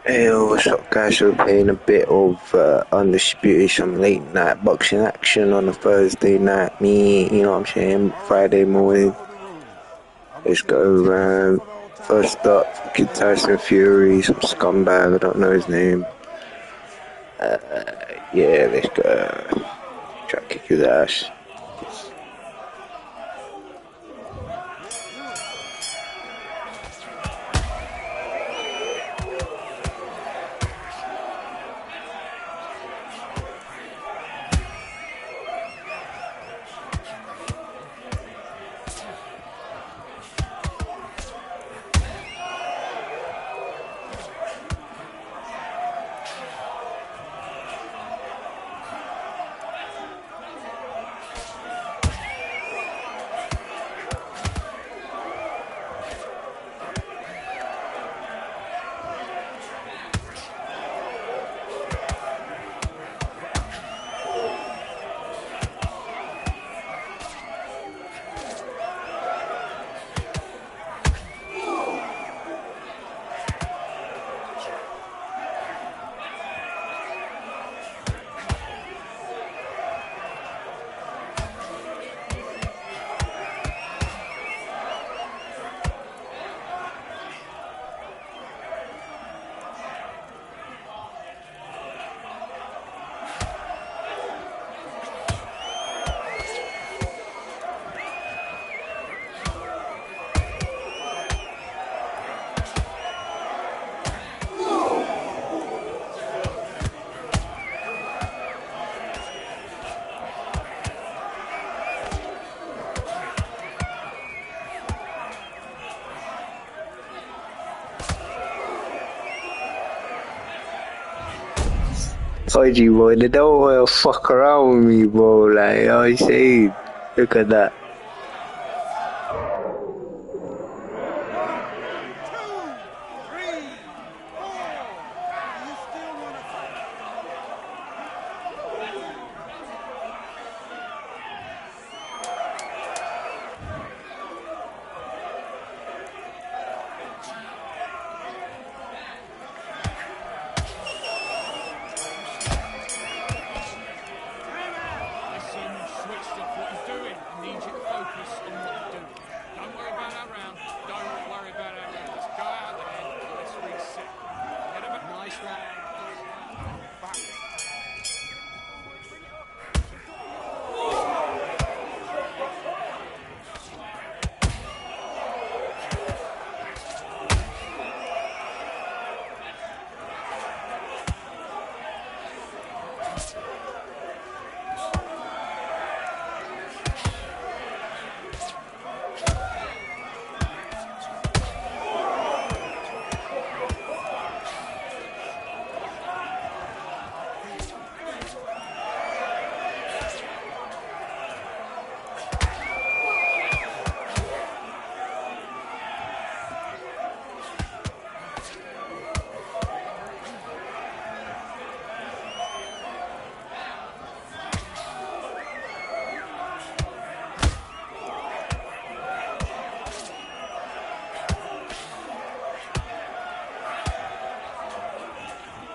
Hey, what's up, guys? We're playing a bit of Undisputed, some late night boxing action on a Thursday night. You know what I'm saying? Friday morning. Let's go. First up, Kid Tyson Fury, some scumbag, I don't know his name. Yeah, let's go. Try to kick his ass. Told you, boy, they don't want to fuck around with me, bro. Like, you know what I'm saying? Look at that.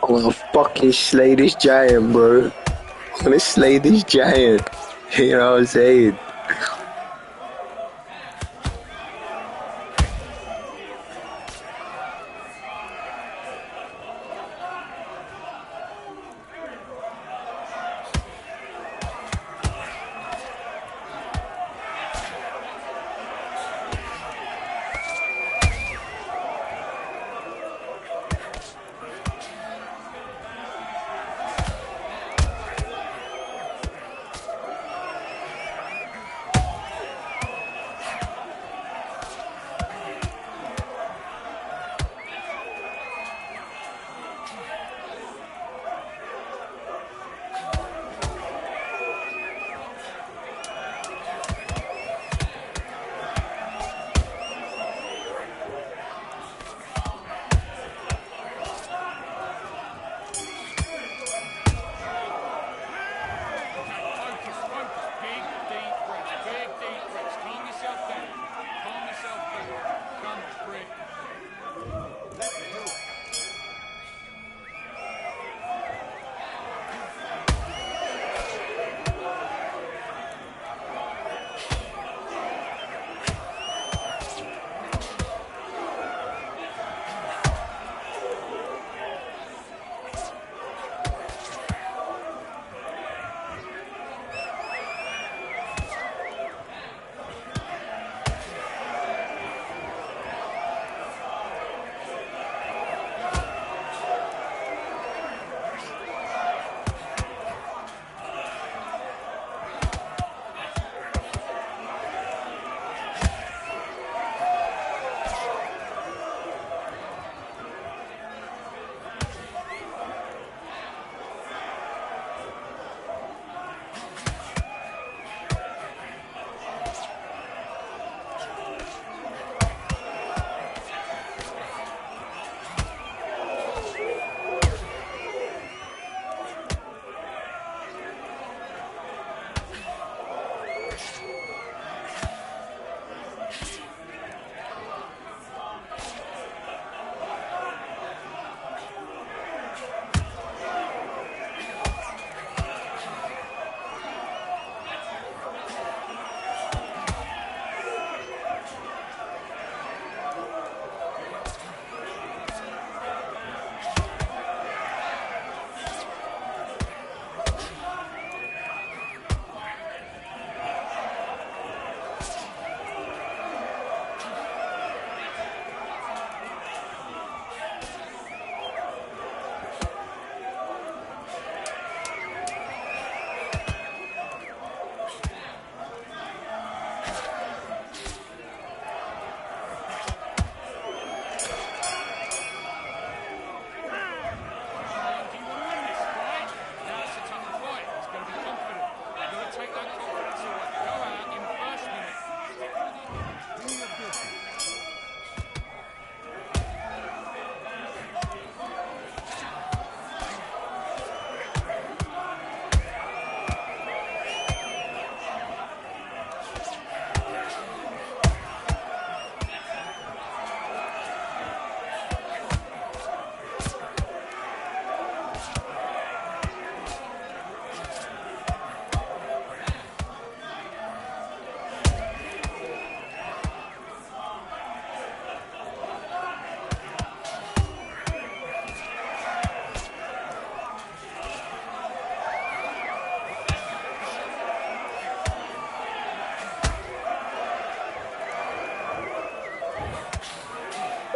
I'm gonna fucking slay this giant, bro. I'm gonna slay this giant. You know what I'm saying?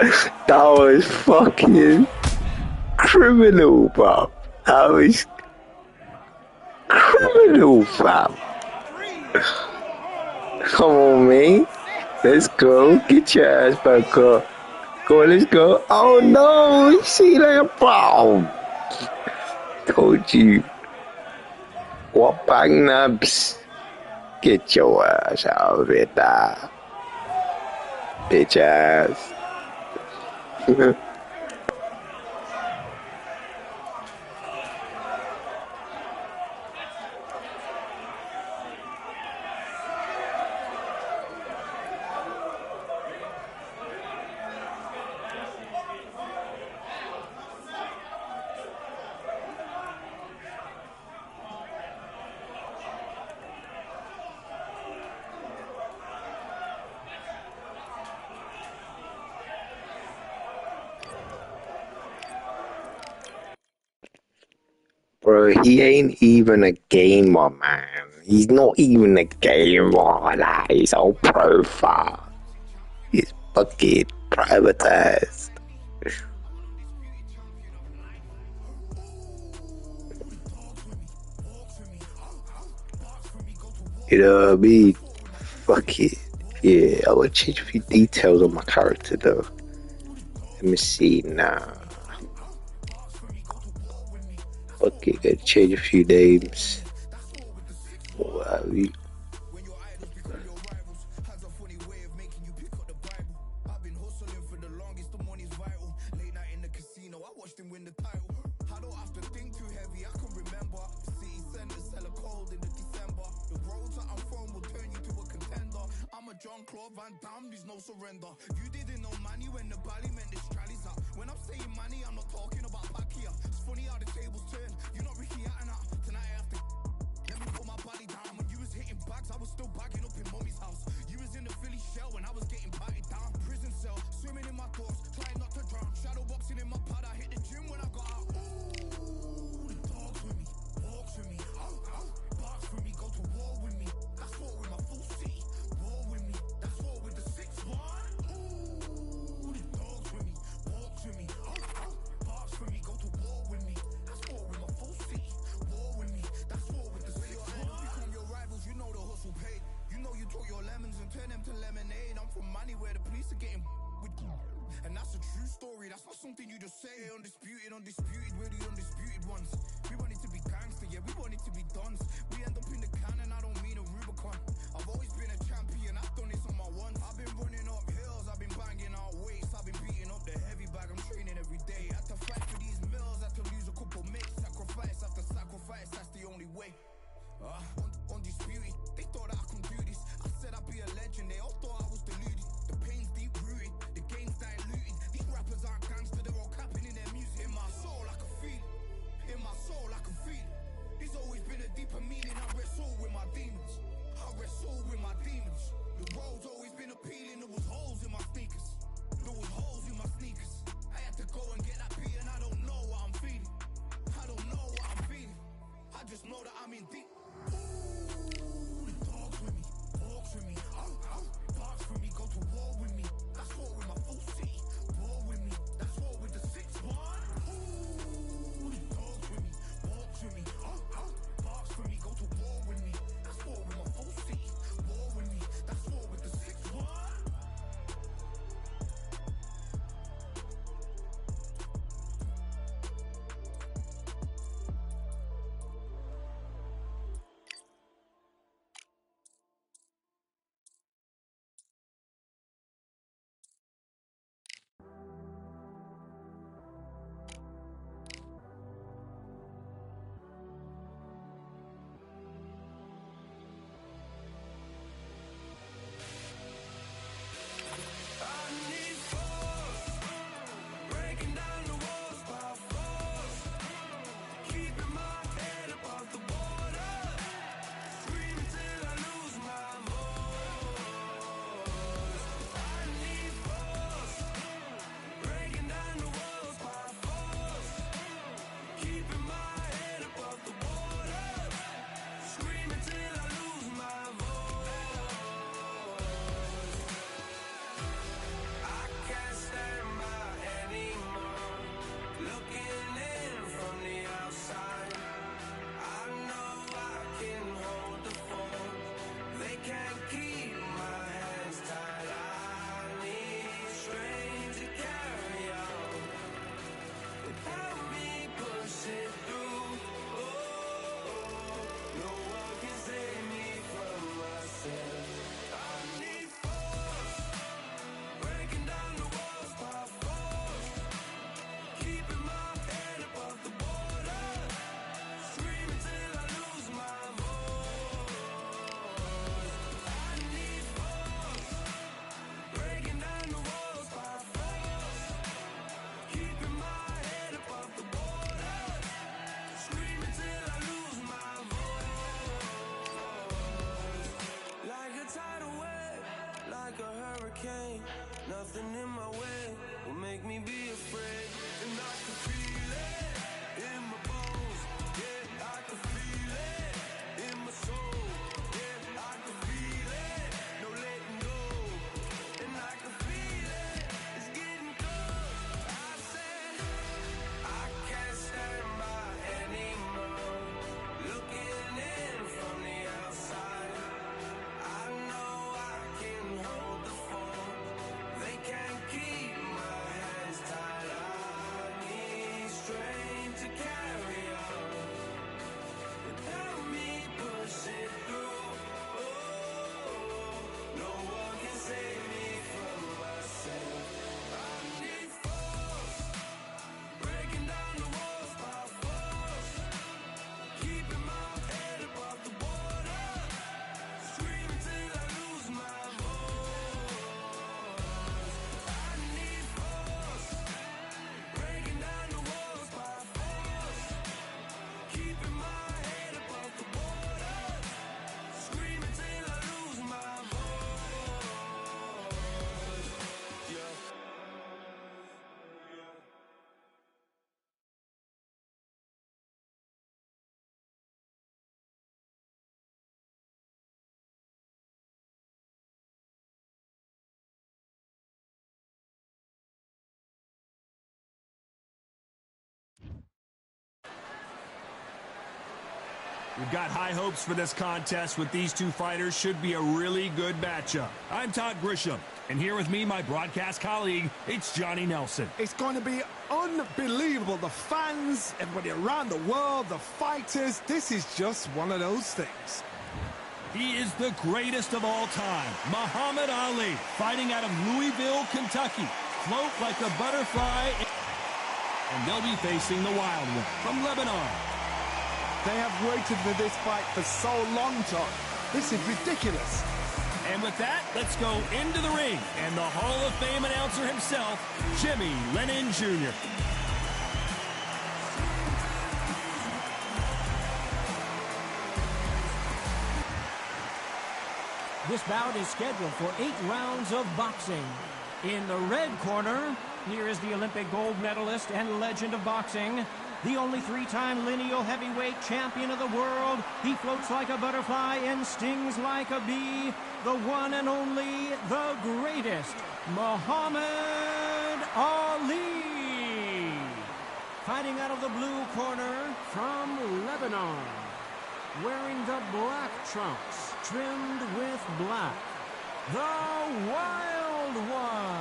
That was fucking criminal, bro. That was criminal, fam. Come on, mate. Let's go. Get your ass back up. Go on, let's go. Oh no, you see that, bro? Told you. What bang nabs? Get your ass out of it, now. Bitch ass. Bro, he ain't even a gamer, man. He's not even a gamer, like, his whole profile. He's fucking privatized. You know what I mean? Fuck it. Yeah, I will change a few details on my character though. Let me see now. Fuck it, gotta change a few names. What have you? With my demons, the road's always been appealing. There was holes We've got high hopes for this contest with these two fighters. Should be a really good matchup. I'm Todd Grisham, and here with me, my broadcast colleague, it's Johnny Nelson. It's going to be unbelievable. The fans, everybody around the world, the fighters, this is just one of those things. He is the greatest of all time, Muhammad Ali, fighting out of Louisville, Kentucky. Float like a butterfly, and they'll be facing the Wild One from Lebanon. They have waited for this fight for so long, Todd. This is ridiculous. And with that, let's go into the ring. And the Hall of Fame announcer himself, Jimmy Lennon Jr. This bout is scheduled for 8 rounds of boxing. In the red corner, here is the Olympic gold medalist and legend of boxing, the only 3-time lineal heavyweight champion of the world. He floats like a butterfly and stings like a bee. The one and only, the greatest, Muhammad Ali. Fighting out of the blue corner from Lebanon. Wearing the black trunks, trimmed with black. The Wild One.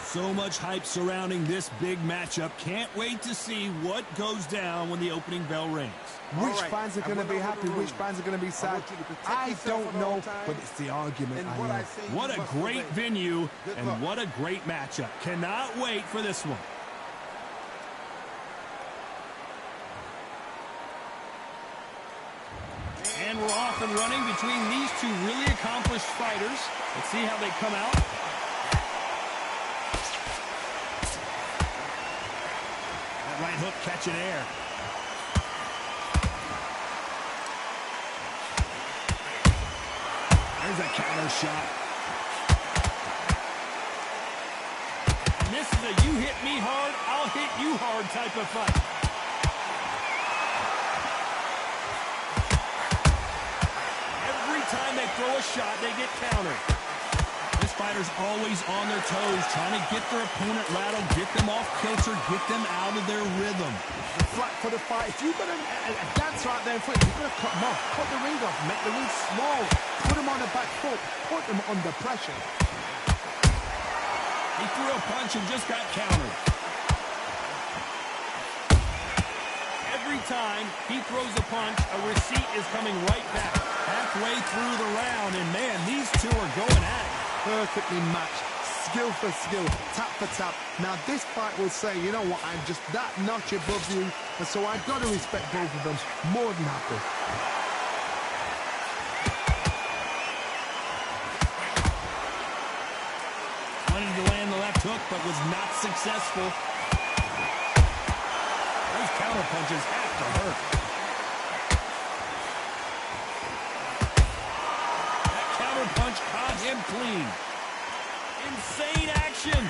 So much hype surrounding this big matchup. Can't wait to see what goes down when the opening bell rings. Which fans are going to be happy, which fans are going to be sad, I don't know, but it's the argument. What a great venue and what a great matchup. Cannot wait for this one. And we're off and running between these two really accomplished fighters. Let's see how they come out. Right hook catching air. There's a counter shot. And this is a you hit me hard, I'll hit you hard type of fight. Every time they throw a shot, they get countered. This fighter's always on their toes, trying to get their opponent rattled, get them off kilter, get them out of their rhythm. Flat for the fight. If you've got a dance right there in front, you've got to cut them off. Cut the ring off, make the ring small. Put them on the back foot, put them under pressure. He threw a punch and just got countered. Every time he throws a punch, a receipt is coming right back. Halfway through the round, and man, these two are going at it. Perfectly matched, skill for skill, tap for tap. Now this fight will say, you know what, I'm just that notch above you, and so I've got to respect both of them more than happy. Wanted to land the left hook, but was not successful. Those counter punches have to hurt. That counter punch caught him clean. Insane action.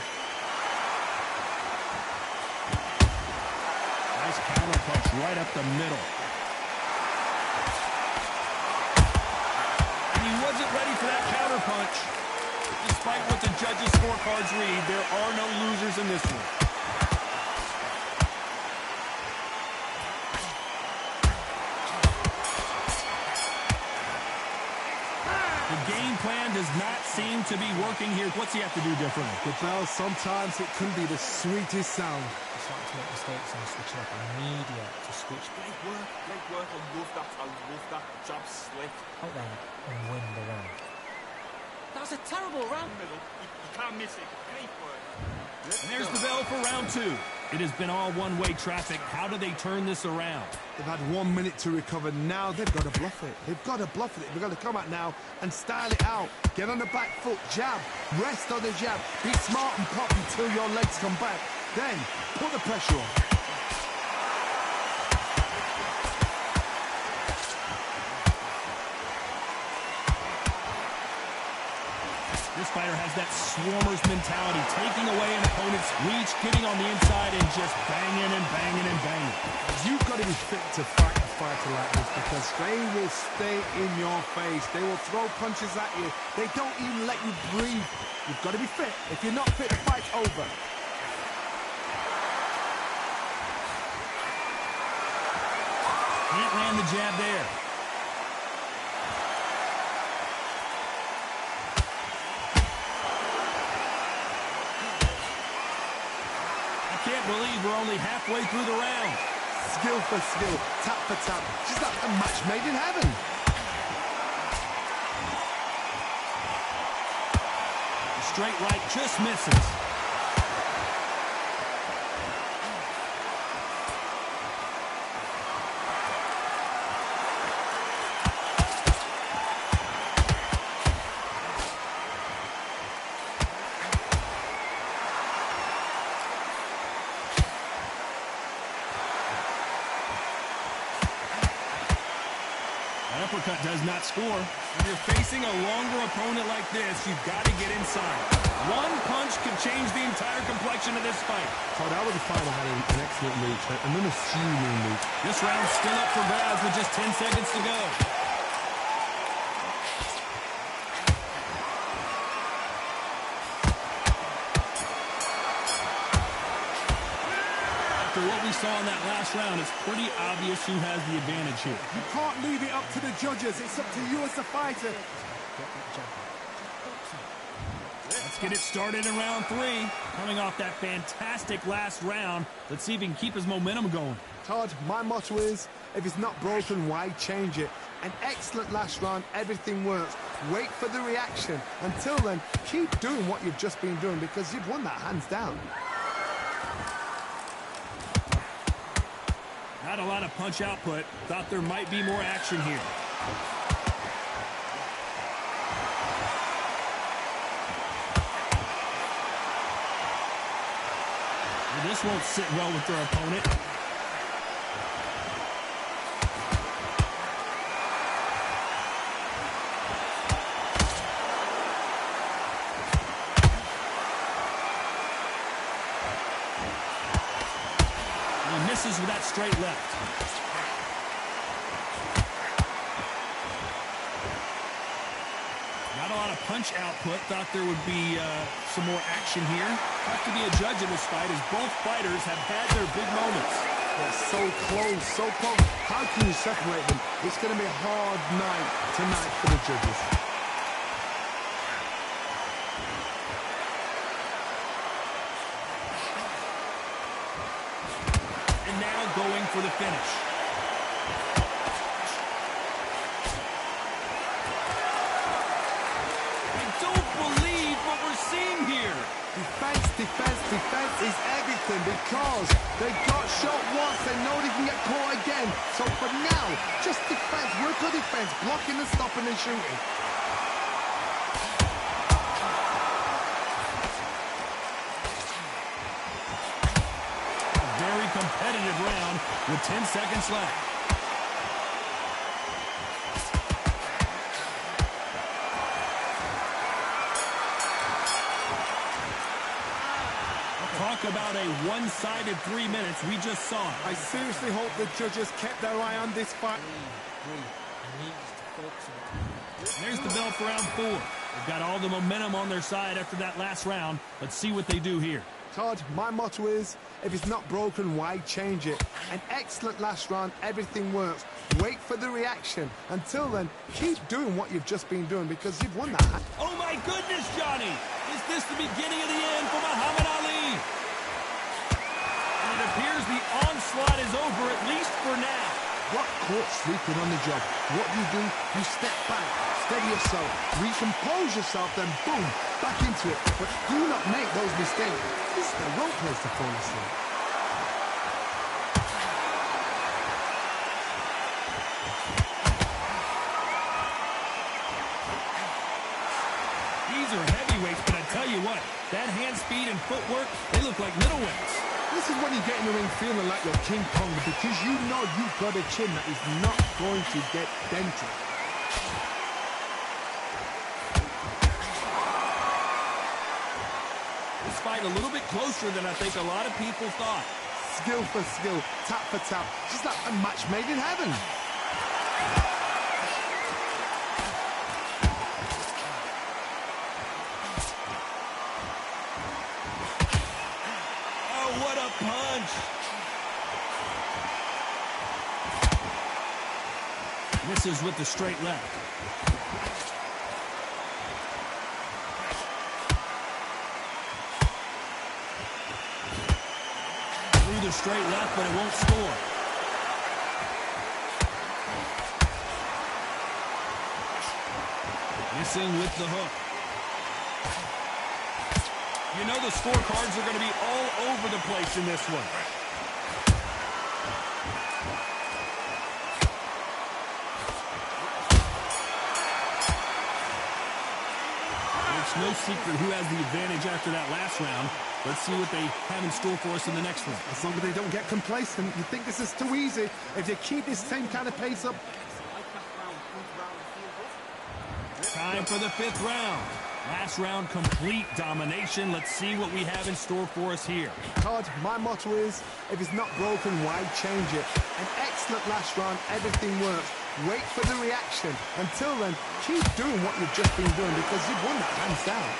Nice counter punch right up the middle. And he wasn't ready for that counter punch. Despite what the judges' scorecards read, there are no losers in this one. The game plan does not seem to be working here. What's he have to do differently? The bell, sometimes it can be the sweetest sound. Just like to make mistakes and switch up immediate to switch. Great work. I love that. The job slick. Out there and win the round. That was a terrible round. Middle. You can't miss it. Great work. And there's the bell for round 2. It has been all one-way traffic. How do they turn this around? They've had 1 minute to recover. Now they've got to bluff it. They've got to bluff it. They've got to come out now and style it out. Get on the back foot, jab, rest on the jab. Be smart and pop until your legs come back. Then put the pressure on. This fighter has that swarmer's mentality, taking away an opponent's reach, getting on the inside and just banging and banging and banging. You've got to be fit to fight a fighter like this because they will stay in your face. They will throw punches at you. They don't even let you breathe. You've got to be fit. If you're not fit, the fight's over. Can't land throwing the jab there. I can't believe we're only halfway through the round. Skill for skill, tap for tap. Just like a match made in heaven. The straight right just misses. Uppercut does not score. When you're facing a longer opponent like this, you've got to get inside. One punch can change the entire complexion of this fight. So that was a fight that had an excellent reach, an unassuming reach. This round's still up for grabs with just 10 seconds to go. After what we saw in that last round, it's pretty obvious who has the advantage here. You can't leave it up to the judges. It's up to you as the fighter. Let's get it started in round 3. Coming off that fantastic last round, let's see if he can keep his momentum going. Todd, my motto is, if it's not broken, why change it? An excellent last round, everything works. Wait for the reaction. Until then, keep doing what you've just been doing because you've won that hands down. Not a lot of punch output. Thought there might be more action here. Well, this won't sit well with their opponent. Misses with that straight left. Not a lot of punch output. Thought there would be some more action here. Have to be a judge in this fight as both fighters have had their big moments. They're so close, so close. How can you separate them? It's going to be a hard night tonight for the judges. Going for the finish. I don't believe what we're seeing here. Defense, defense, defense is everything because they got shot once. They know they can get caught again. So for now, just defense, work on defense, blocking and stopping and shooting. Competitive round with 10 seconds left. Talk about a one-sided 3 minutes. We just saw it. I seriously hope the judges kept their eye on this fight. There's the bell for round 4. They've got all the momentum on their side after that last round. Let's see what they do here. Todd, my motto is, if it's not broken, why change it? An excellent last round, everything works. Wait for the reaction. Until then, keep doing what you've just been doing because you've won that. Oh my goodness, Johnny! Is this the beginning of the end for Muhammad Ali? And it appears the onslaught is over, at least for now. Got caught sleeping on the job. What do? You step back, steady yourself, recompose yourself, then boom, back into it. But do not make those mistakes. This is the wrong place to fall asleep. These are heavyweights, but I tell you what, that hand speed and footwork, they look like middleweights. This is when you get in the ring feeling like you're King Kong because you know you've got a chin that is not going to get dented. This fight a little bit closer than I think a lot of people thought. Skill for skill, tap for tap, just like a match made in heaven. What a punch! Misses with the straight left. Through the straight left, but it won't score. Missing with the hook. You know the scorecards are going to be all over the place in this one. It's no secret who has the advantage after that last round. Let's see what they have in store for us in the next one. As long as they don't get complacent, you think this is too easy. If they keep this same kind of pace up. Time for the 5th round. Last round, complete domination. Let's see what we have in store for us here. Todd, my motto is, if it's not broken, why change it? An excellent last round, everything works. Wait for the reaction. Until then, keep doing what you've just been doing because you've won that hands down.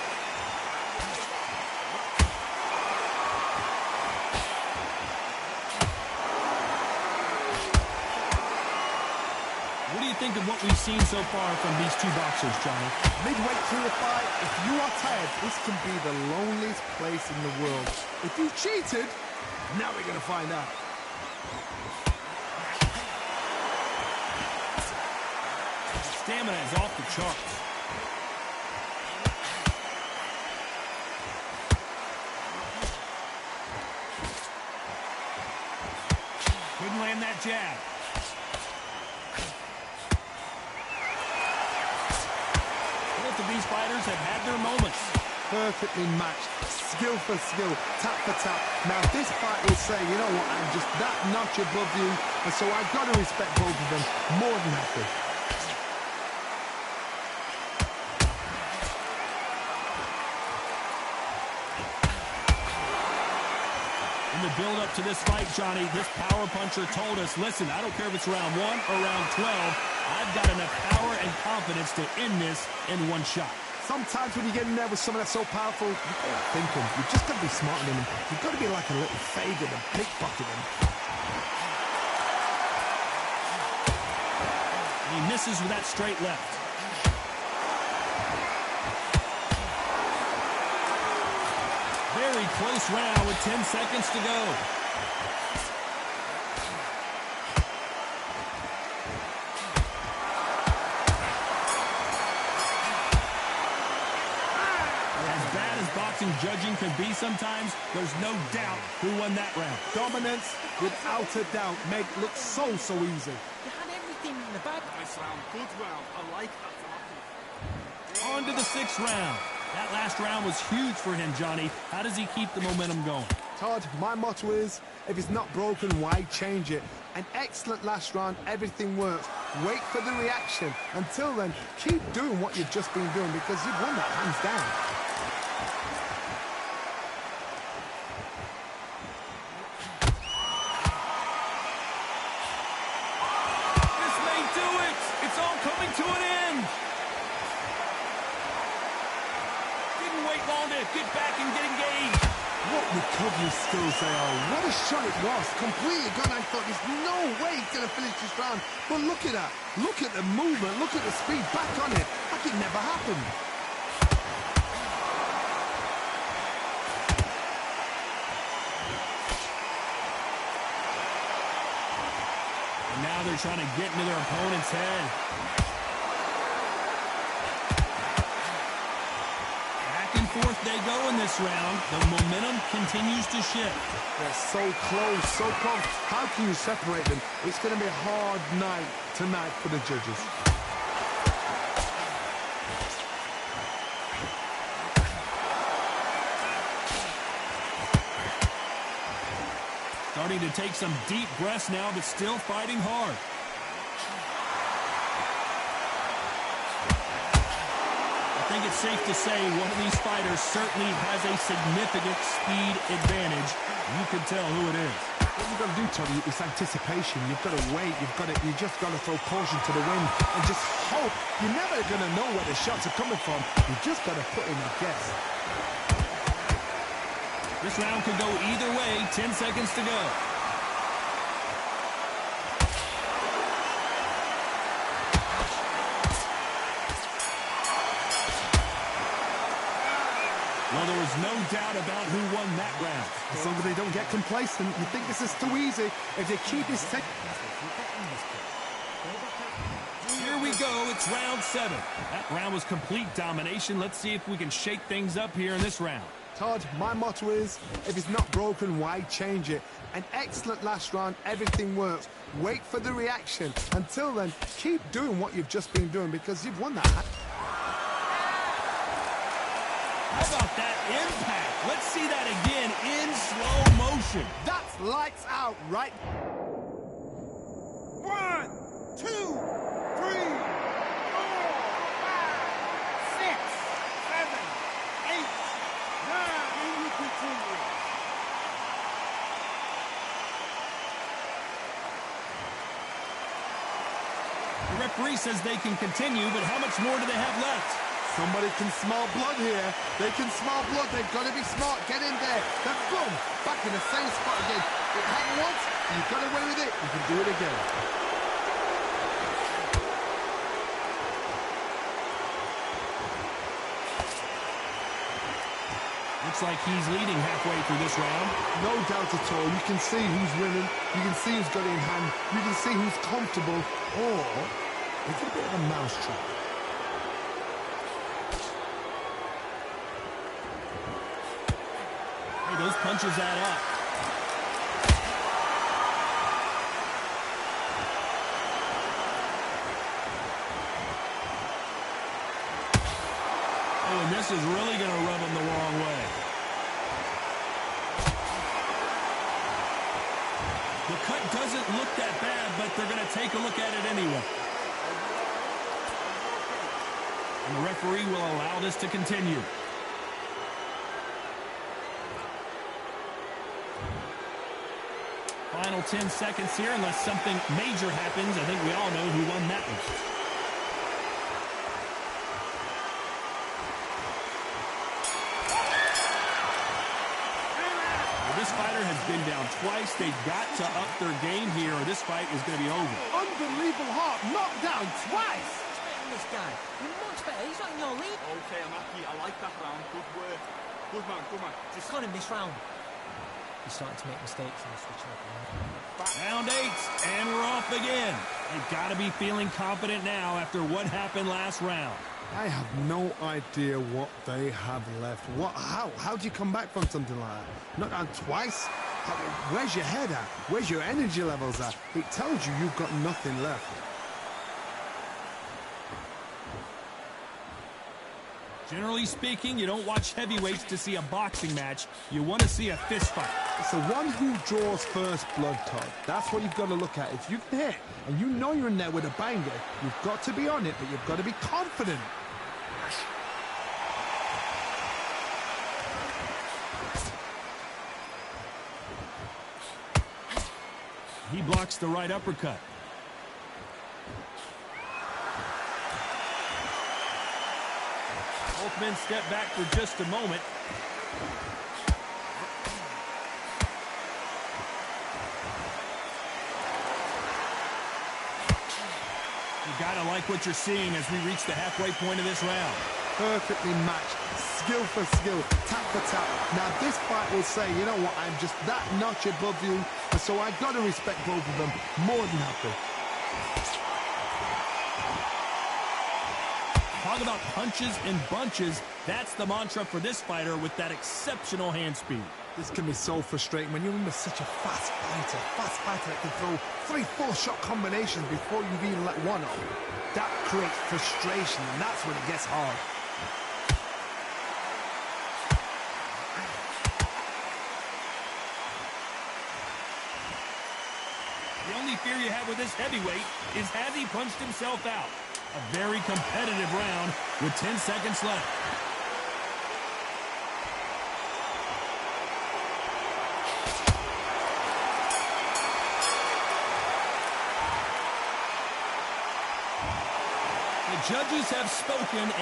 What do you think of what we've seen so far from these two boxers, Johnny? Midway through the fight, if you are tired, this can be the loneliest place in the world. If you cheated, now we're going to find out. Stamina is off the charts. Couldn't land that jab. Both of these fighters have had their moments. Perfectly matched, skill for skill, tap for tap. Now this fight will say, you know what, I'm just that notch above you, and so I've got to respect both of them more than happy. In the build-up to this fight, Johnny, this power puncher told us, listen, I don't care if it's round 1 or round 12, I've got enough power and confidence to end this in one shot. Sometimes when you get in there with someone that's so powerful, you've got to think them. You've just got to be smarter than them. You've got to be like a little Fagan and pickpocket them. He misses with that straight left. Very close round with 10 seconds to go. As bad as boxing judging can be sometimes, there's no doubt who won that round. Dominance, without a doubt, make it look so easy. You had everything in the bag. Nice round, good round. I like that. On to the 6th round. That last round was huge for him, Johnny. How does he keep the momentum going? Todd, my motto is, if it's not broken, why change it? An excellent last round, everything works. Wait for the reaction. Until then, keep doing what you've just been doing because you've won that hands down. This may do it! It's all coming to an end! Didn't wait long to get back and get engaged. What recovery skills they are. What a shot it was. Completely gone. I thought there's no way he's going to finish this round. But look at that. Look at the movement. Look at the speed. Back on it. Like it never happened. And now they're trying to get into their opponent's head. Forth they go in this round. The momentum continues to shift. They're so close, so close. How can you separate them? It's going to be a hard night tonight for the judges. Starting to take some deep breaths now, but still fighting hard. I think it's safe to say one of these fighters certainly has a significant speed advantage. You can tell who it is. What you've got to do, Tony, is anticipation. You've got to wait. You just got to throw caution to the wind and just hope. You're never going to know where the shots are coming from. You've just got to put in a guess. This round could go either way. 10 seconds to go. Well, there was no doubt about who won that round. As long as they don't get complacent, you think this is too easy. If they keep this... Here we go. It's round 7. That round was complete domination. Let's see if we can shake things up here in this round. Todd, my motto is, if it's not broken, why change it? An excellent last round, everything works. Wait for the reaction. Until then, keep doing what you've just been doing because you've won that. How about that impact? Let's see that again in slow motion. That's lights out, right? 1, 2, 3, 4, 5, 6, 7, 8, 9, and you continue. The referee says they can continue, but how much more do they have left? Somebody can smell blood here. They can smell blood. They've got to be smart. Get in there. Then boom, back in the same spot again. It happened once. You got away with it. You can do it again. Looks like he's leading halfway through this round. No doubt at all. You can see who's winning. You can see who's got it in hand. You can see who's comfortable. Or it's a bit of a mousetrap. Hey, those punches add up. Oh, and this is really going to rub him the wrong way. The cut doesn't look that bad, but they're going to take a look at it anyway. And the referee will allow this to continue. Final 10 seconds here, unless something major happens. I think we all know who won that one. Well, this fighter has been down twice. They've got to up their game here, or this fight is going to be over. Unbelievable heart. Knocked down twice. This guy, you're much better. He's not in your league. Okay, I'm happy. I like that round. Good work. Good man, good man. Just got him this round. He's starting to make mistakes and switching up. Round 8, and we're off again. They've got to be feeling confident now after what happened last round. I have no idea what they have left. How do you come back from something like that? Knocked down twice? Where's your head at? Where's your energy levels at? It tells you you've got nothing left. Generally speaking, you don't watch heavyweights to see a boxing match. You want to see a fist fight. It's the one who draws first blood, Todd. That's what you've got to look at. If you can hit, and you know you're in there with a banger, you've got to be on it, but you've got to be confident. He blocks the right uppercut. Both men step back for just a moment. You gotta like what you're seeing as we reach the halfway point of this round. Perfectly matched, skill for skill, tap for tap. Now this fight will say, you know what, I'm just that notch above you, and so I gotta respect both of them more than happy. Talk about punches and bunches. That's the mantra for this fighter with that exceptional hand speed. This can be so frustrating when you're under such a fast fighter that can throw 3-4 shot combinations before you've even let one off. That creates frustration, and that's when it gets hard. The only fear you have with this heavyweight is has he punched himself out? A very competitive round with 10 seconds left. The judges have spoken.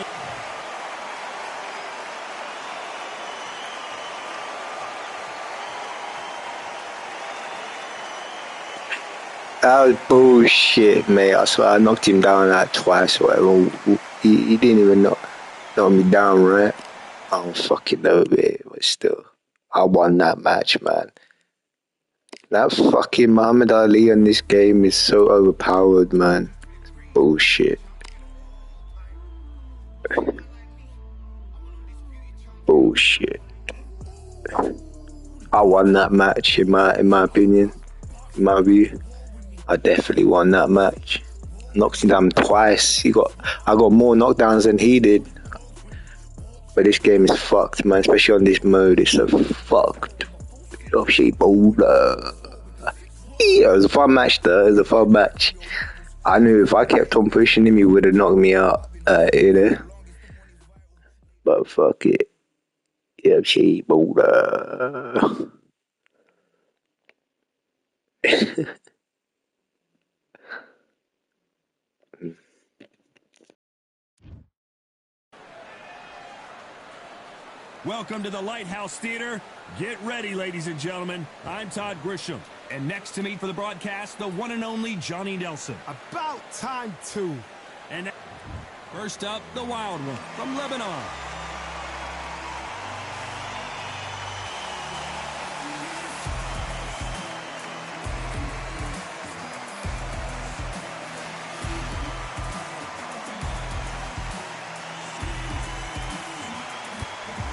That was bullshit, mate. I swear I knocked him down like twice or whatever. He didn't even knock me down, right? don't fucking know it, but still, I won that match, man. That fucking Muhammad Ali on this game is so overpowered, man. Bullshit. Bullshit. I won that match in my opinion, in my view. I definitely won that match. Knocked him down twice. I got more knockdowns than he did. But this game is fucked, man. Especially on this mode, it's so fucked. Oh shit, bowler. Yeah, it was a fun match though. It was a fun match. I knew if I kept on pushing him, he would have knocked me out. You know. But fuck it. Yeah, shit, bowler. Welcome to the Lighthouse Theater. Get ready, ladies and gentlemen. I'm Todd Grisham. And next to me for the broadcast, the one and only Johnny Nelson. About time, too. And first up, the Wild One from Lebanon.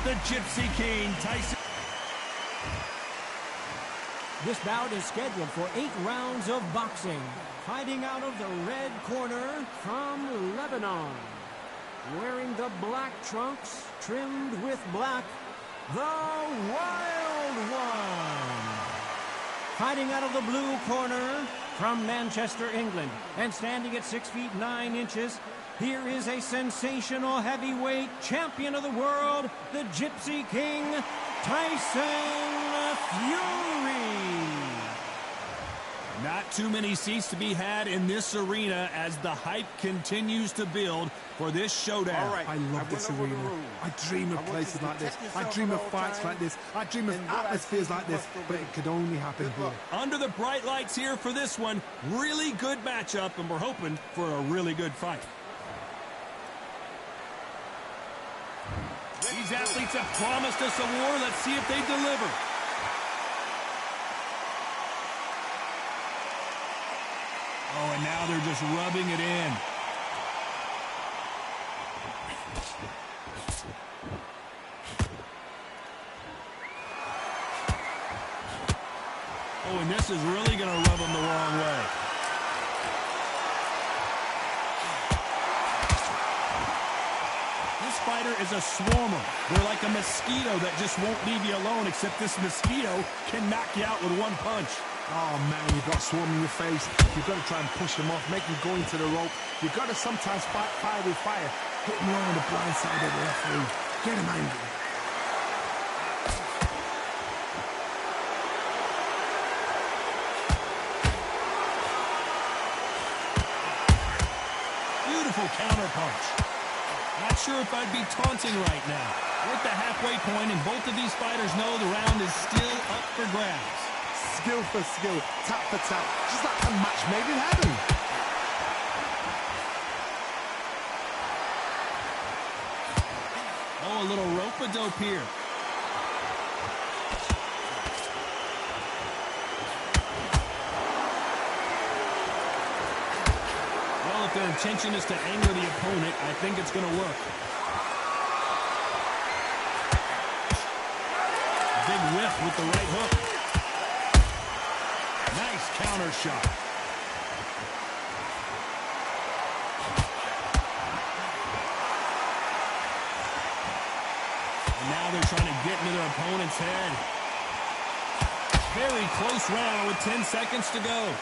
The Gypsy King, Tyson. This bout is scheduled for 8 rounds of boxing. Fighting out of the red corner from Lebanon. Wearing the black trunks, trimmed with black, the Wild One. Fighting out of the blue corner from Manchester, England. And standing at 6 feet 9 inches, here is a sensational heavyweight champion of the world, the Gypsy King, Tyson Fury. Not too many seats to be had in this arena as the hype continues to build for this showdown. All right. I love this arena. I dream of places like this. I dream of fights like this. I dream of atmospheres like this, but it could only happen here. Under the bright lights here for this one, really good matchup, and we're hoping for a really good fight. These athletes have promised us a war. Let's see if they deliver. Oh, and now they're just rubbing it in. Oh, and this is really going to rub them the wrong way. This fighter is a swarmer. They're like a mosquito that just won't leave you alone, except this mosquito can knock you out with one punch. Oh, man, you've got swarm in your face. You've got to try and push them off, make them go into the rope. You've got to sometimes fight fire with fire. Hit them around the blind side of the referee. Get him angry. Beautiful counter punch. Not sure if I'd be taunting right now. We're at the halfway point, and both of these fighters know the round is still up for grabs. Skill for skill, tap for tap, just like a match made in heaven. Oh, a little rope-a-dope here. Well, if their intention is to anger the opponent, I think it's going to work. Big whiff with the right hook. Nice counter shot. And now they're trying to get into their opponent's head. Very close round with 10 seconds to go.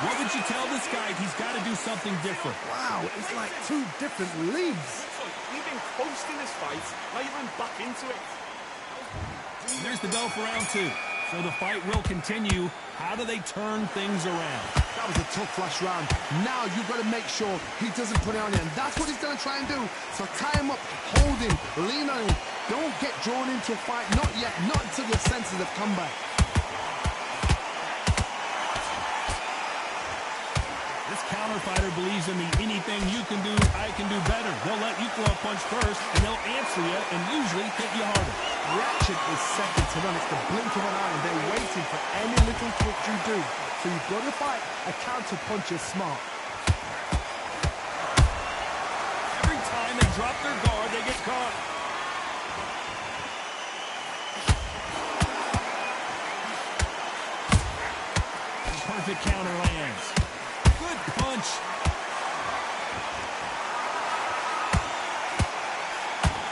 What would you tell this guy? He's got to do something different. Wow, it's like 2 different leagues. We've been close to this fight. Now you're back into it. There's the bell for round 2. So the fight will continue. How do they turn things around? That was a tough flash round. Now you've got to make sure he doesn't put it on you. And that's what he's going to try and do. So tie him up, hold him, lean on him. Don't get drawn into a fight. Not yet. Not until your senses have come back. fighter believes in the anything you can do, I can do better. They'll let you throw a punch first, and they'll answer you and usually hit you harder. Reaction is second to none. It's the blink of an eye, and they're waiting for any little twitch you do. So you've got to fight a counter punch is smart. Every time they drop their guard, they get caught. Perfect counter lands. Good punch.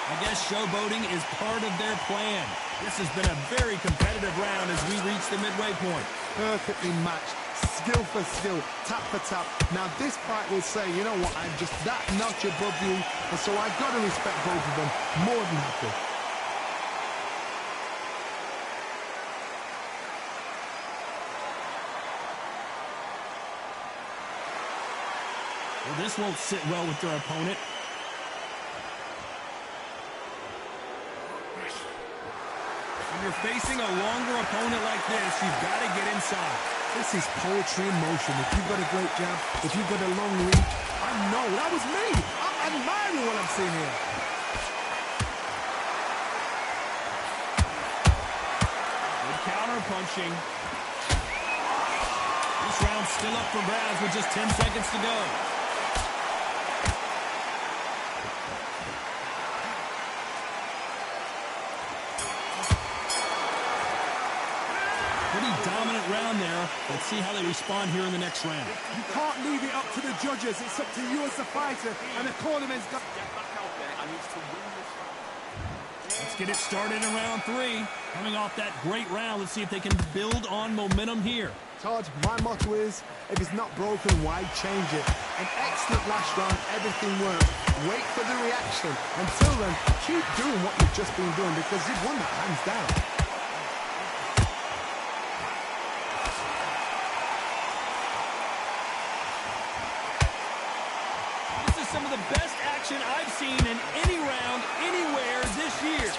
I guess showboating is part of their plan. This has been a very competitive round as we reach the midway point. Perfectly matched. Skill for skill. Tap for tap. Now this fight will say, you know what, I'm just that notch above you. And so I've got to respect both of them. More than happy. Well, this won't sit well with their opponent. When you're facing a longer opponent like this, you've got to get inside. This is poetry in motion. If you've got a great jab, if you've got a long reach, I know, that was me. I'm admiring what I'm seeing here. Good counter punching. This round's still up for grabs with just 10 seconds to go. Dominant round there. Let's see how they respond here in the next round. You can't leave it up to the judges. It's up to you as the fighter, and the cornerman's got... Get back out there. I need to win this round. Let's get it started in round 3. Coming off that great round, let's see if they can build on momentum here. Todd, my motto is, if it's not broken, why change it? An excellent last round, everything worked. Wait for the reaction. Until then, keep doing what you've just been doing, because you've won that hands down. Some of the best action I've seen in any round, anywhere this year.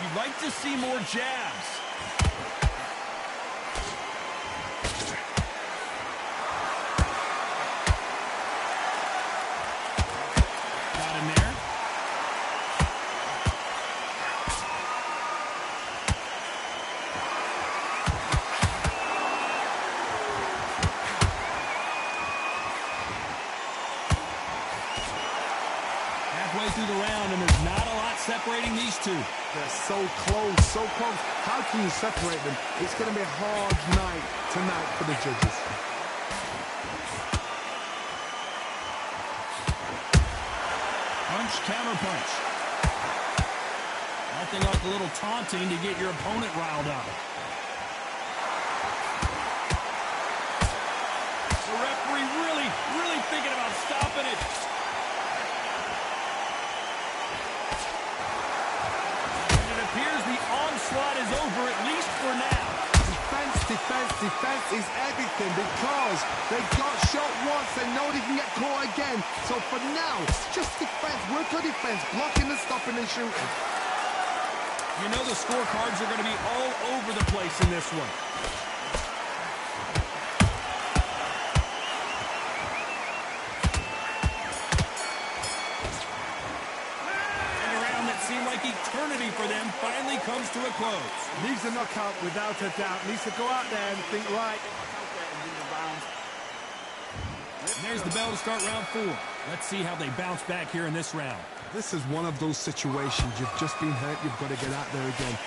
You'd like to see more jabs. Got him there. Through the round, and there's not a lot separating these two. They're so close, so close. How can you separate them? It's going to be a hard night tonight for the judges. Punch, counter punch. Nothing like a little taunting to get your opponent riled up. The referee really thinking about stopping it. Onslaught is over, at least for now. Defense is everything because they got shot once. They know they can get caught again. So for now, just defense. Work on defense. Blocking and stopping and shooting. You know the scorecards are going to be all over the place in this one. Eternity for them finally comes to a close. Needs a knockout without a doubt. Needs to go out there and think right. There's the bell to start round 4. Let's see how they bounce back here in this round. This is one of those situations. You've just been hurt. You've got to get out there again.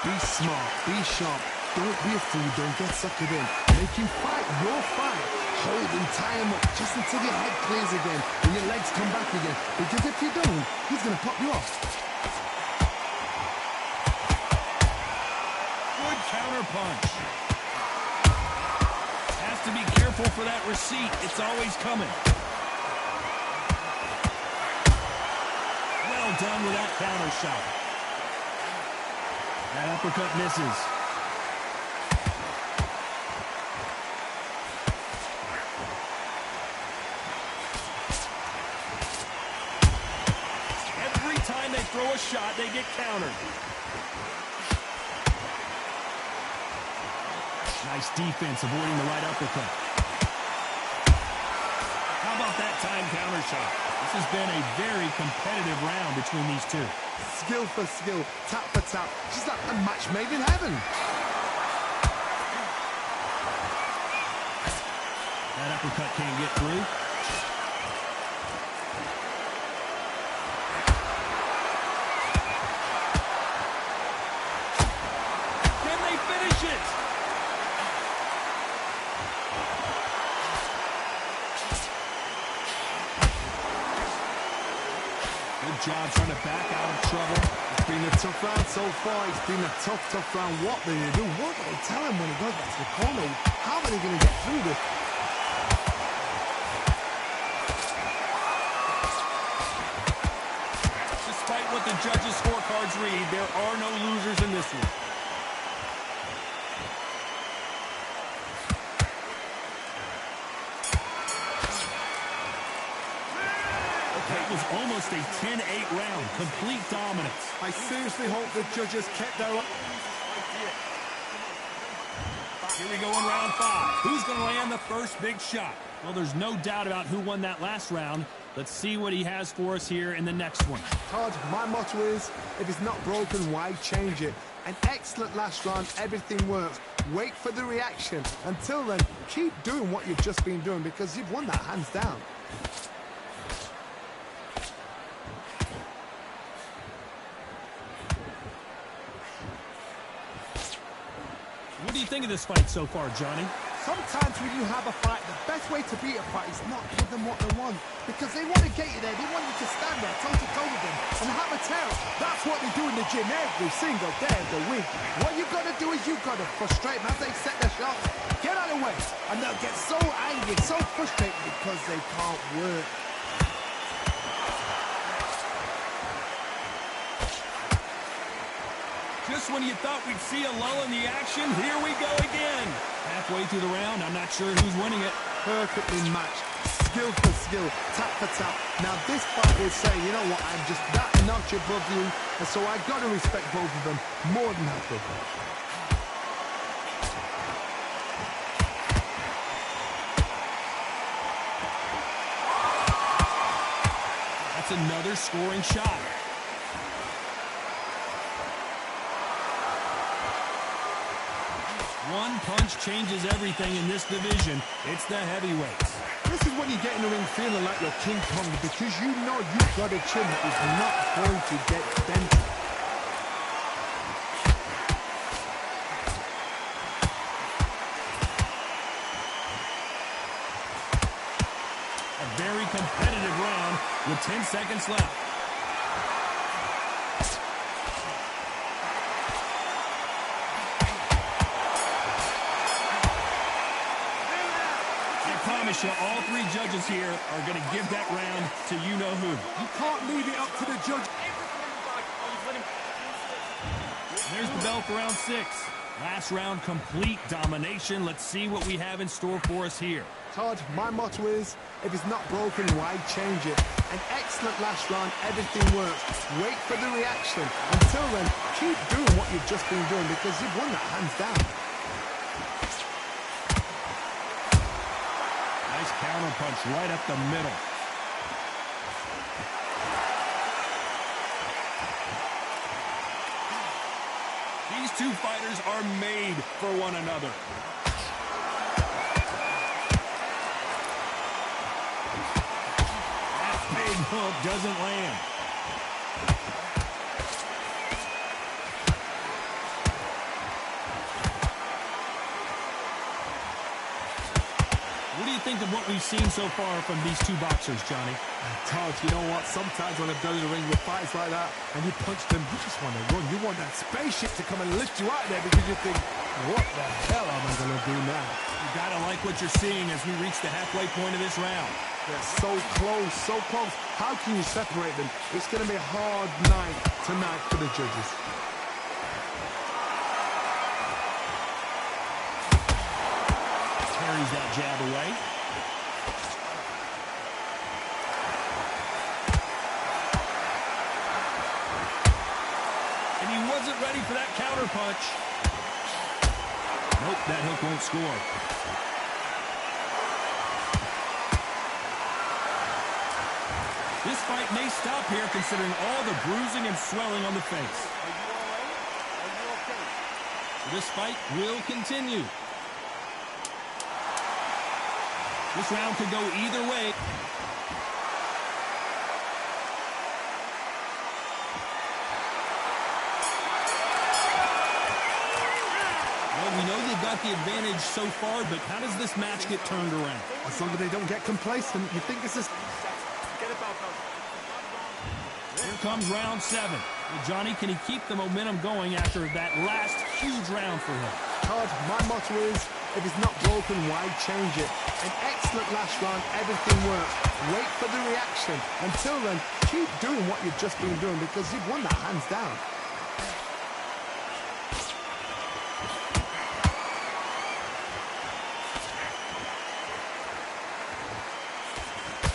Be smart. Be sharp. Don't be a fool. Don't get suckered in. Make him fight your fight. Hold and tie him up just until your head clears again and your legs come back again. Because if you don't, he's going to pop you off. Good counter punch. Has to be careful for that receipt. It's always coming. Well done with that counter shot. That uppercut misses. Every time they throw a shot, they get countered. Nice defense avoiding the right uppercut. How about that time counter shot? This has been a very competitive round between these two. Skill for skill, tap for tap, just like a match made in heaven. That uppercut can't get through. Can they finish it? Good job trying to back out of trouble. It's been a tough round so far. It's been a tough round. What do they do? What do they tell him when he goes back to the corner? How are they going to get through this? Despite what the judges' scorecards read, there are no losers in this one. That was almost a 10-8 round. Complete dominance. I seriously hope the judges kept their... Here we go in round 5. Who's going to land the first big shot? Well, there's no doubt about who won that last round. Let's see what he has for us here in the next one. Todd, my motto is, if it's not broken, why change it? An excellent last round, everything works. Wait for the reaction. Until then, keep doing what you've just been doing because you've won that hands down. What do you think of this fight so far, Johnny? Sometimes when you have a fight, the best way to beat a fight is not give them what they want. Because they want to get you there. They want you to stand there toe-to-toe with them and have a tear. That's what they do in the gym every single day of the week. What you got to do is you got to frustrate them as they set their shots. Get out of the way. And they'll get so angry, so frustrated because they can't work. Just when you thought we'd see a lull in the action, here we go again. Halfway through the round, I'm not sure who's winning it. Perfectly matched, skill for skill, tap for tap. Now this fight is saying, you know what, I'm just that notch above you, and so I've got to respect both of them more than happy. That's another scoring shot. One punch changes everything in this division. It's the heavyweights. This is when you get in the ring feeling like you're King Kong because you know you've got a chin that is not going to get bent. A very competitive round with 10 seconds left. All three judges here are going to give that round to you-know-who. You can't leave it up to the judge. There's the bell for round 6. Last round, complete domination. Let's see what we have in store for us here. Todd, my motto is, if it's not broken, why change it? An excellent last round, everything works. Wait for the reaction. Until then, keep doing what you've just been doing because you've won that hands down. Counter punch right up the middle. These two fighters are made for one another. That big hook doesn't land. What do you think of what we've seen so far from these two boxers, Johnny? Todd, you know what? Sometimes when I've done in the ring with fights like that, and you punch them, you just want to run. You want that spaceship to come and lift you out there because you think, what the hell am I going to do now? You got to like what you're seeing as we reach the halfway point of this round. They're so close, so close. How can you separate them? It's going to be a hard night tonight for the judges. Carries that jab away. And he wasn't ready for that counter punch. Nope, that hook won't score. This fight may stop here considering all the bruising and swelling on the face. Are you all right? Are you okay? So this fight will continue. This round could go either way. Well, we know they've got the advantage so far, but how does this match get turned around? As long as they don't get complacent, you think this is... Get it back up. Here comes round 7. Well, Johnny, can he keep the momentum going after that last huge round for him? Todd, my motto is, if it's not broken, why change it? An excellent last round, everything works. Wait for the reaction. Until then, keep doing what you've just been doing because you've won that hands down.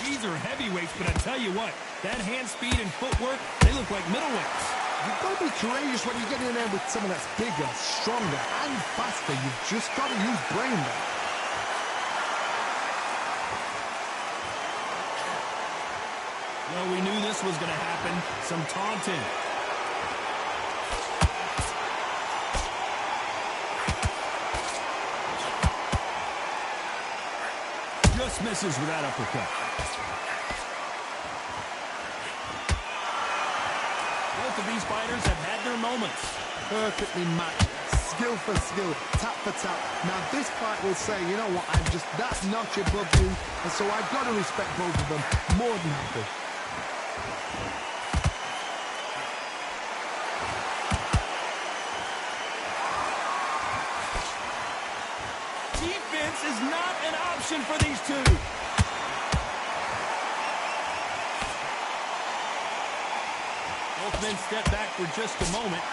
These are heavyweights, but I tell you what, that hand speed and footwork, they look like middleweights. You've got to be courageous when you get in there with someone that's bigger, stronger, and faster. You've just got to use brain there. Well, we knew this was going to happen. Some taunting. Just misses with that uppercut. Both of these fighters have had their moments. Perfectly matched, skill for skill, tap for tap. Now this fight will say, you know what, I'm just that notch above you, and so I've got to respect both of them more than happy. Defense is not an option for these two. Both men step back for just a moment.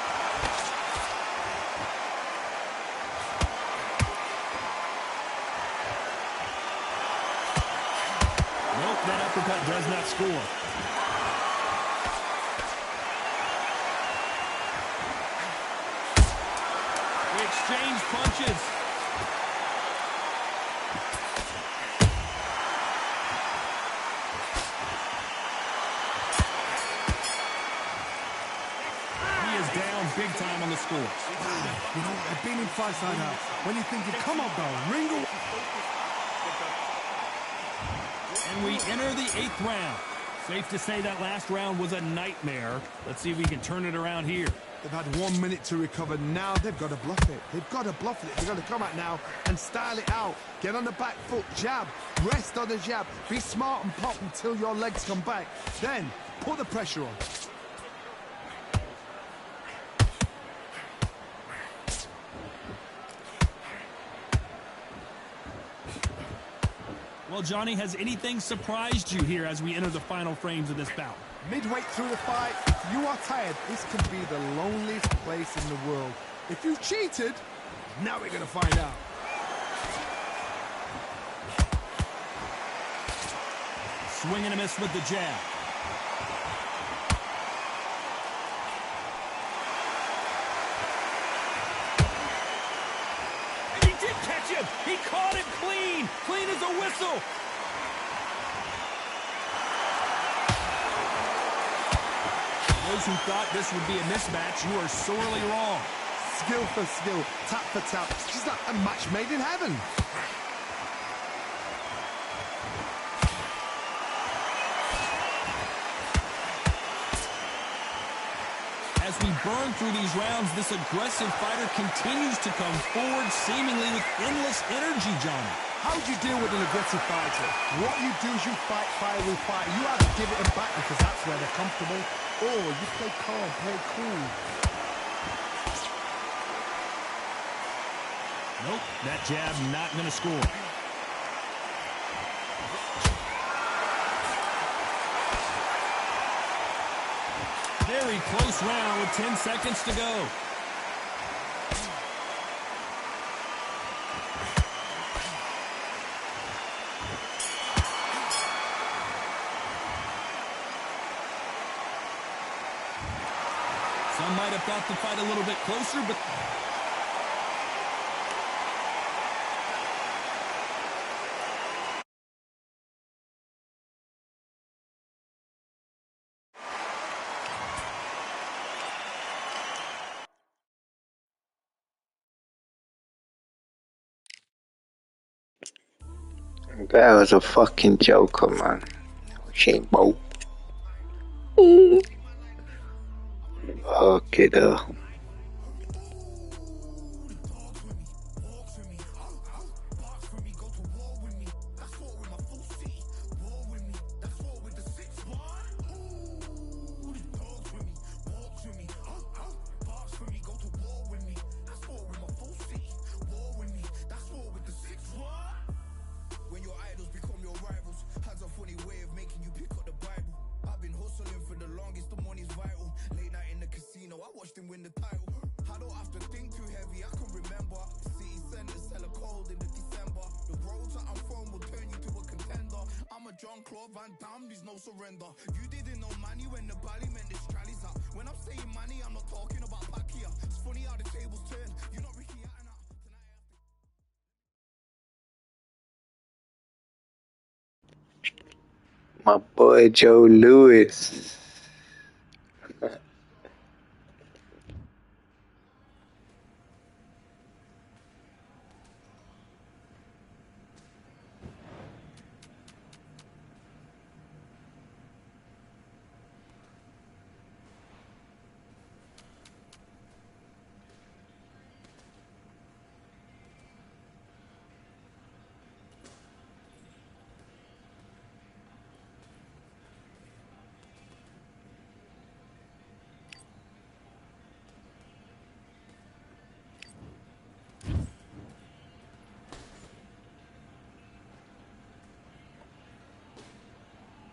Nope, that uppercut does not score. We exchange punches. Big time on the scores. You know, I've been in fights like that. When you think, come on, though, ring away. And we enter the 8th round. Safe to say that last round was a nightmare. Let's see if we can turn it around here. They've had 1 minute to recover. Now they've got to bluff it. They've got to bluff it. They've got to come out now and style it out. Get on the back foot, jab, rest on the jab. Be smart and pop until your legs come back. Then put the pressure on. Well, Johnny, has anything surprised you here as we enter the final frames of this bout? Midway through the fight, if you are tired, this can be the loneliest place in the world. If you cheated, now we're going to find out. Swing and a miss with the jab. And he did catch him. He caught him clean. Clean as a whistle. Those who thought this would be a mismatch, you are sorely wrong. Skill for skill, tap for tap. She's like a match made in heaven. As we burn through these rounds, this aggressive fighter continues to come forward, seemingly with endless energy, Johnny. How do you deal with an aggressive fighter? What you do is you fight fire with fire. You have to give it them back because that's where they're comfortable. Or you play calm, play cool. Nope, that jab not going to score. Very close round with 10 seconds to go. Some might have thought the fight a little bit closer, but That was a fucking joker, man. Shame, bro. Okay, though. My boy Joe Louis.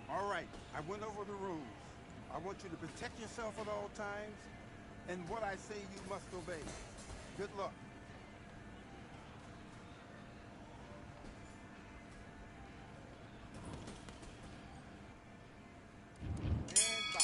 All right, I went over the rules. I want you to protect yourself at all times, and what I say you must obey. Good luck. And back.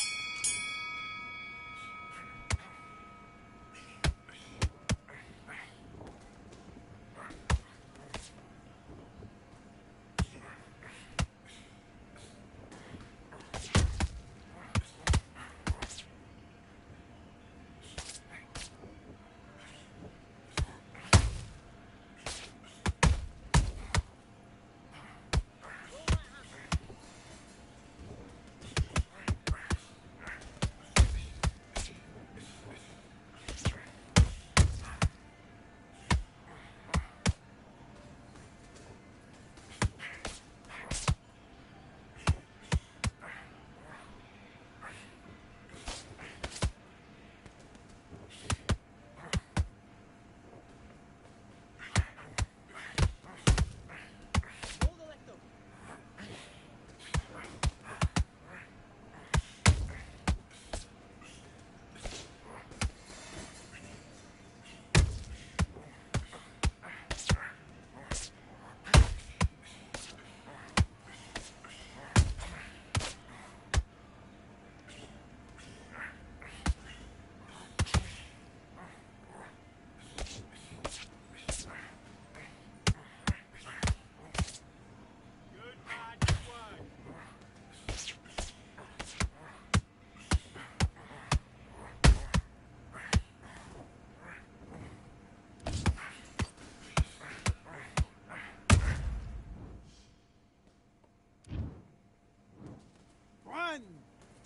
One,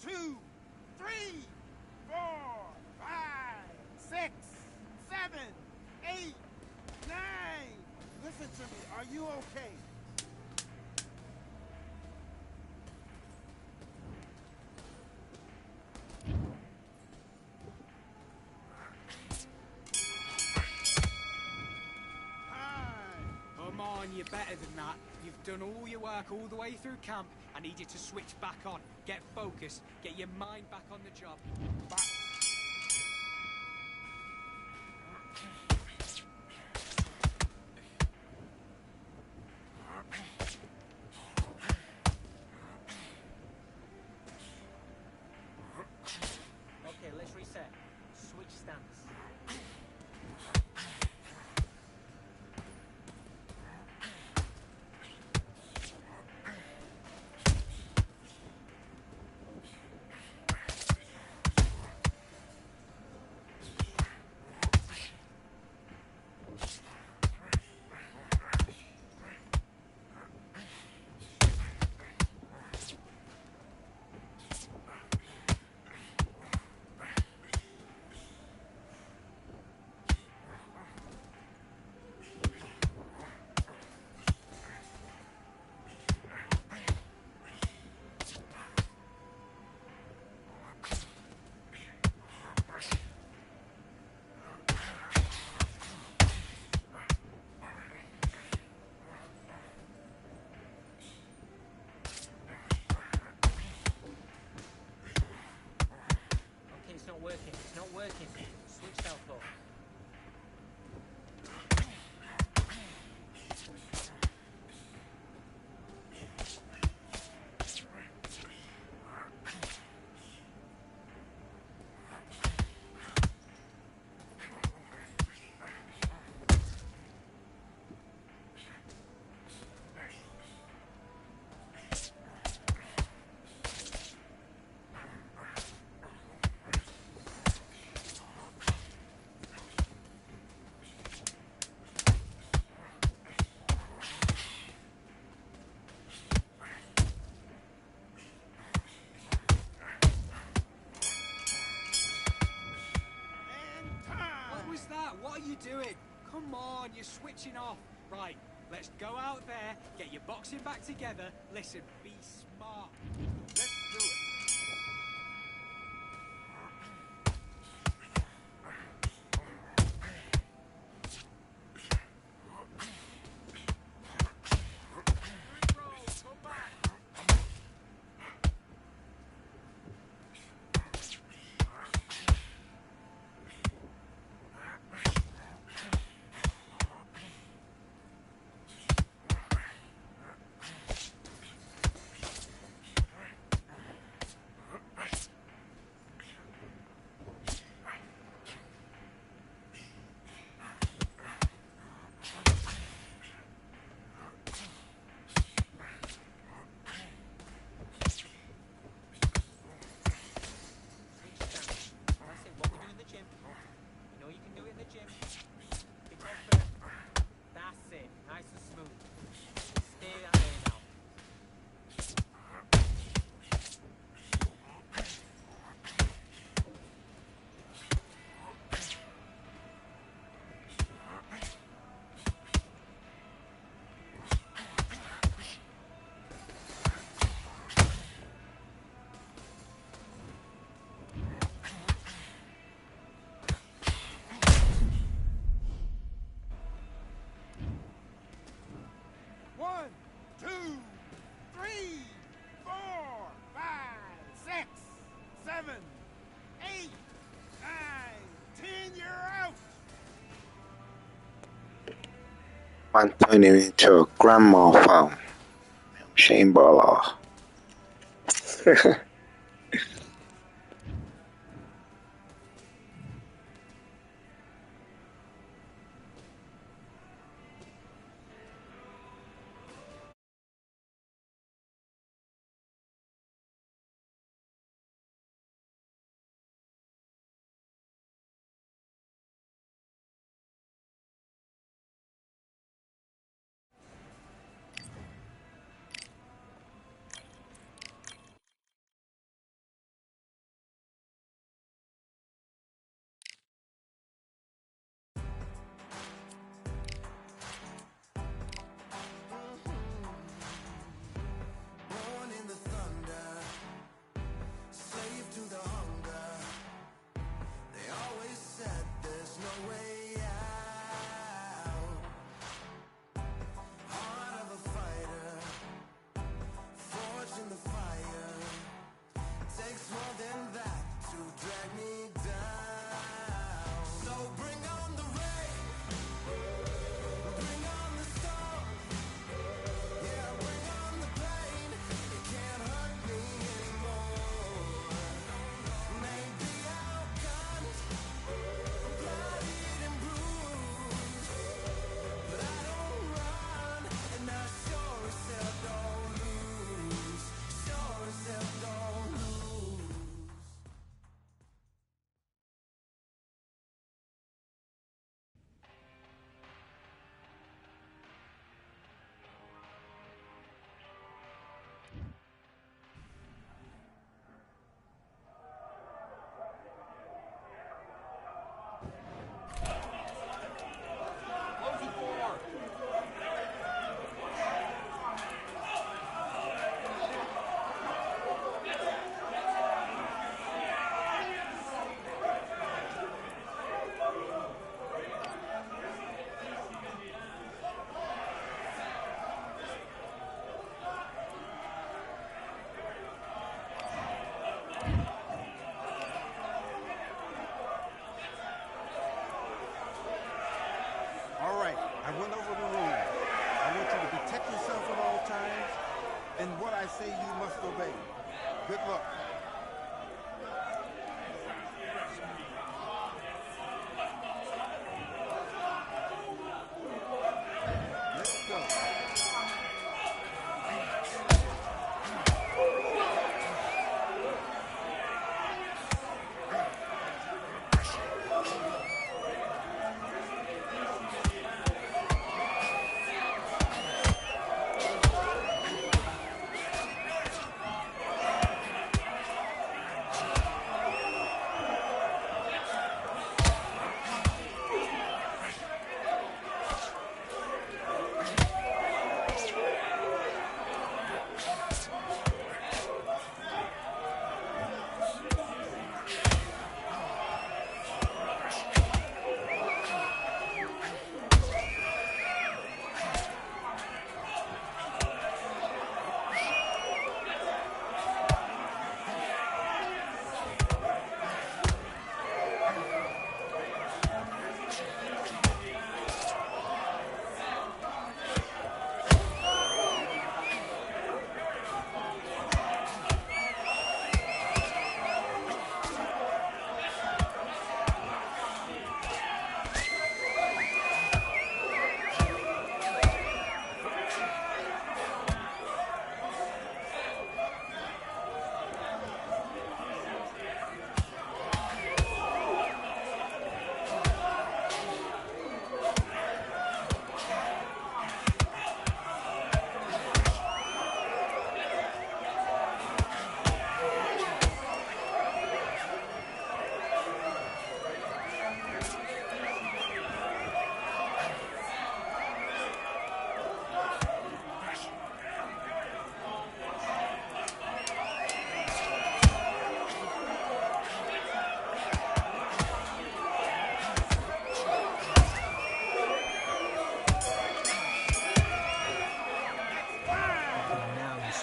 two, 3, 4, 5, 6, 7, 8, 9. Listen to me. Are you okay? Come on, you're better than that. You've done all your work all the way through camp. I need you to switch back on. Get focused. Get your mind back on the job. Back. Okay, let's reset. Switch stance. Come on, you're switching off. Right, let's go out there, get your boxing back together. Listen, be smart. Let's do it. One, two, three, 4, 5, 6, 7, 8, 9, 10. You're out. I'm turning into a grandma farm. Shane Baller. All right, I went over the rules. I want you to protect yourself at all times, and what I say you must obey. Good luck. Let's go.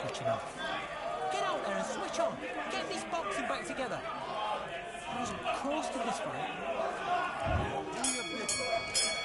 switching off. Get out there and switch on. Get this boxing back together. I was close to this fight. Do your business.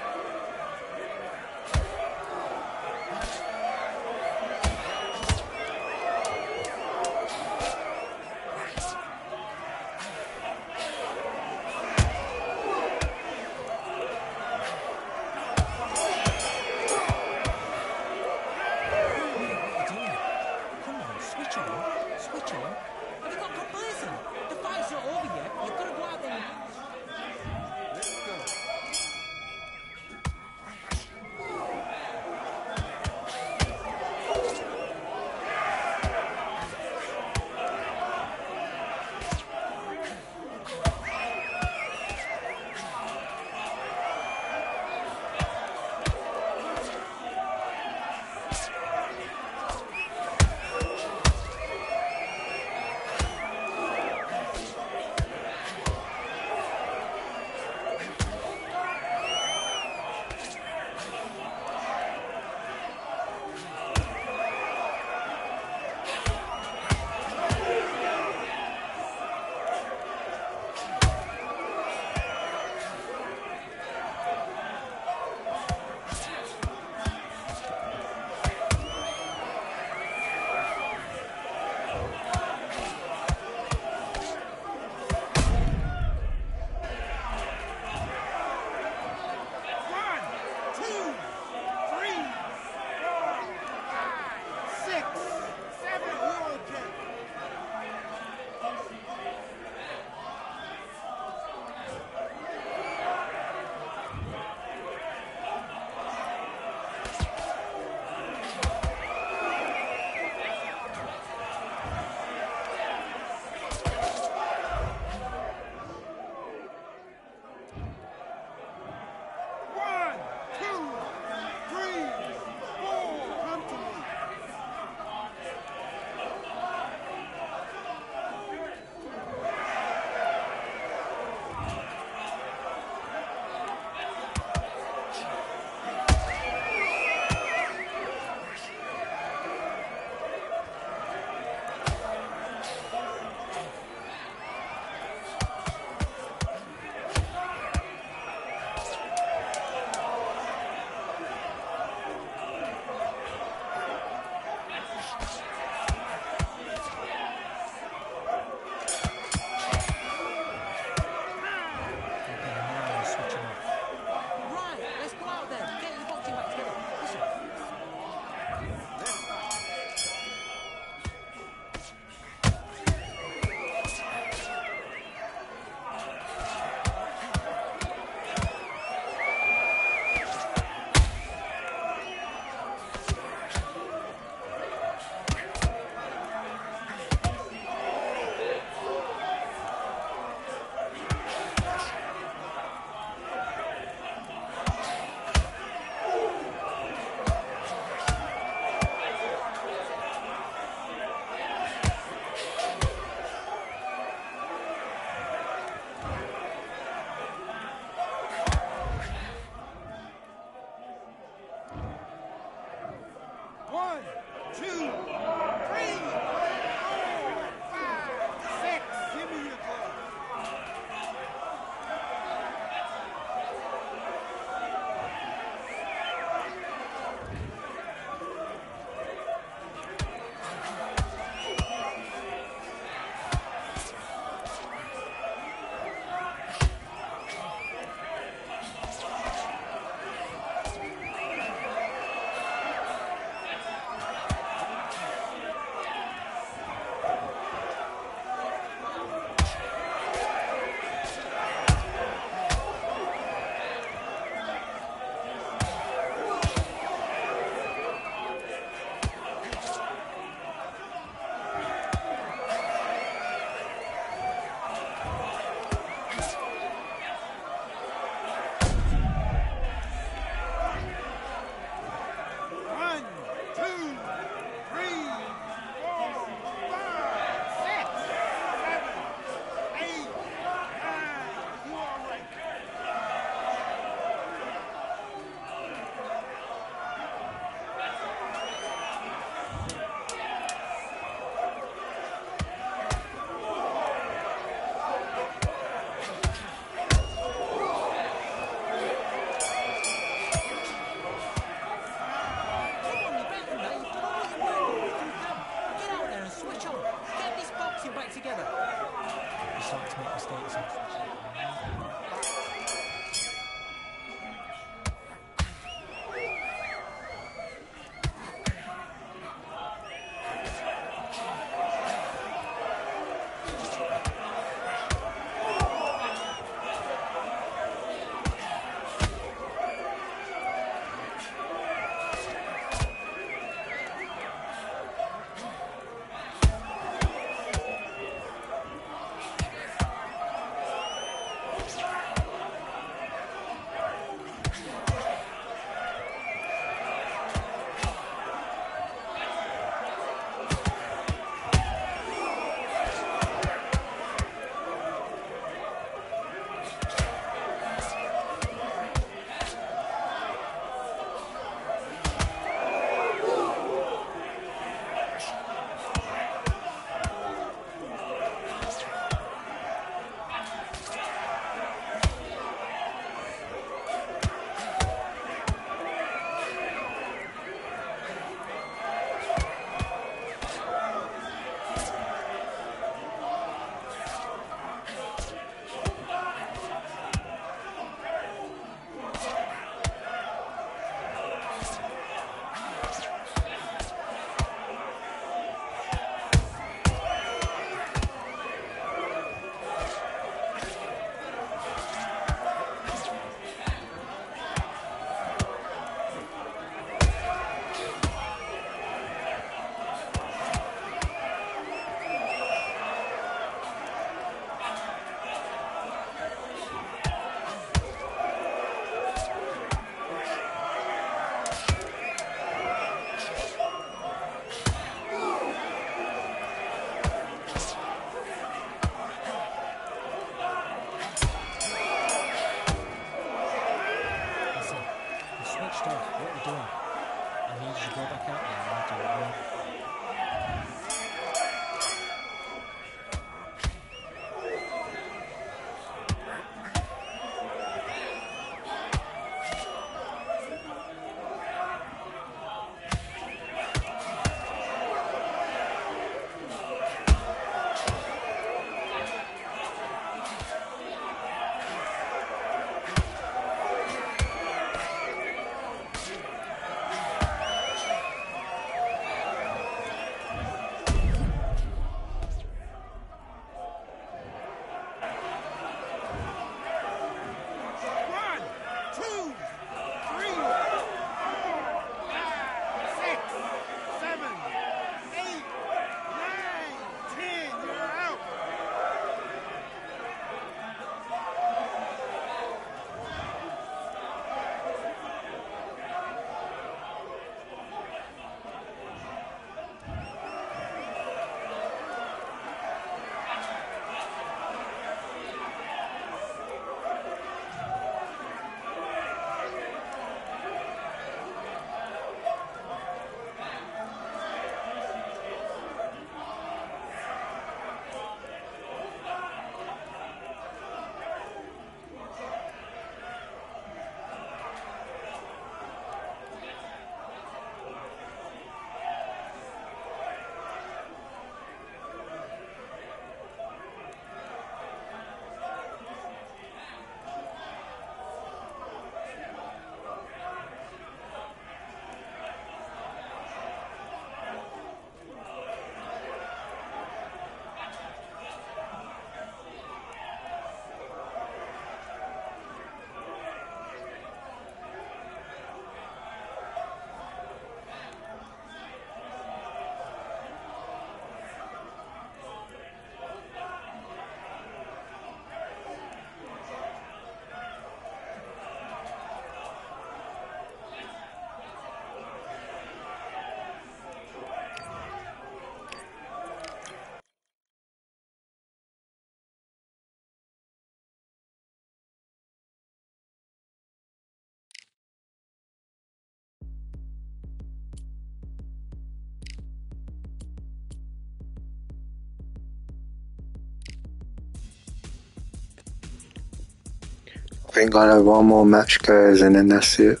think I'll have one more match, guys, and then that's it.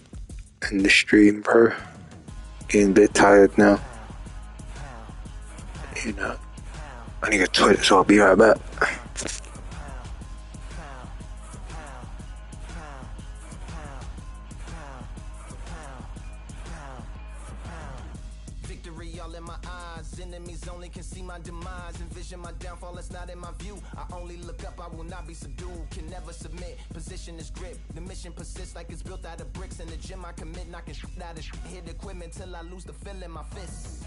In the stream, bro. Getting a bit tired now. You know, I need to get to toilet, so I'll be right back. Victory all in my eyes, enemies only can see my demise. Envision my downfall, it's not in my view. I only look up, I will not be subdued. Can never submit, position is grip. The mission persists like it's built out of bricks. In the gym I commit, knocking shit out of shit. Hit equipment till I lose the feel in my fists.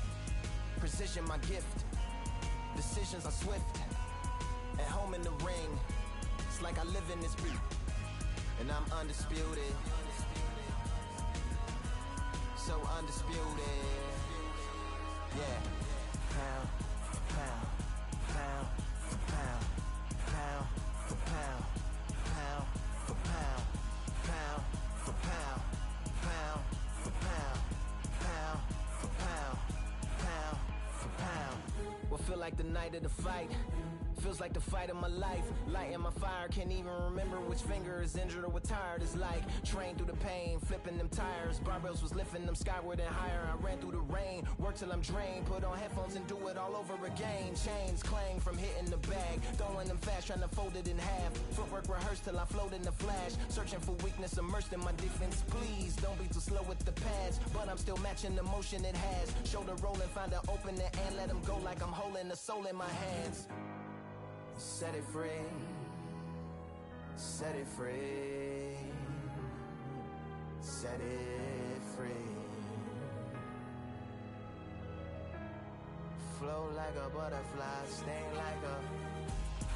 Precision my gift, decisions are swift. At home in the ring, it's like I live in this beat. And I'm undisputed, so undisputed. Yeah. Pound, pound, pound, for pound, pound, for pound, pound, for pound, pound, for pound, pound, for pound, pound, for pound, pound, for pound. What feel like the night of the fight? Feels like the fight of my life. Lighting my fire, can't even remember which finger is injured or what tired is like. Trained through the pain, flipping them tires. Barbells was lifting them skyward and higher. I ran through the rain, worked till I'm drained. Put on headphones and do it all over again. Chains clang from hitting the bag. Throwing them fast, trying to fold it in half. Footwork rehearsed till I float in the flash. Searching for weakness, immersed in my defense. Please, don't be too slow with the pads. But I'm still matching the motion it has. Shoulder rolling, find an opening and let them go like I'm holding the soul in my hands. Set it free, set it free, set it free. Flow like a butterfly, sting like a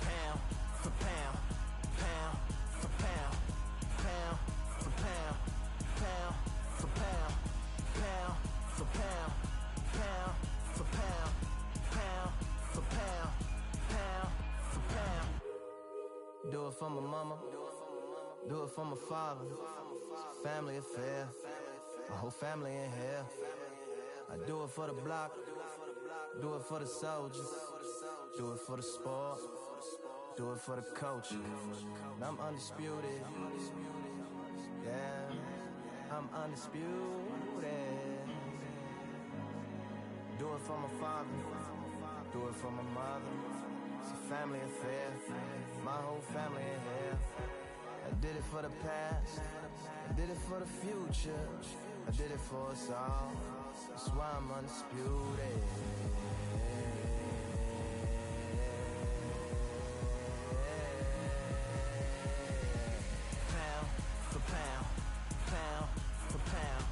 pound for pound, pound for pound, pound for pound, pound for pound, pound for pound, pound for pound, pound for pound, pound. Do it for my mama, do it for my father. Family affair, my whole family in here. I do it for the block, do it for the soldiers, do it for the sport, do it for the coach. And I'm undisputed, yeah, I'm undisputed. Do it for my father, do it for my mother. It's a family affair, my whole family in here. I did it for the past, I did it for the future, I did it for us all. That's why I'm undisputed. Pound for pound, pound for pound,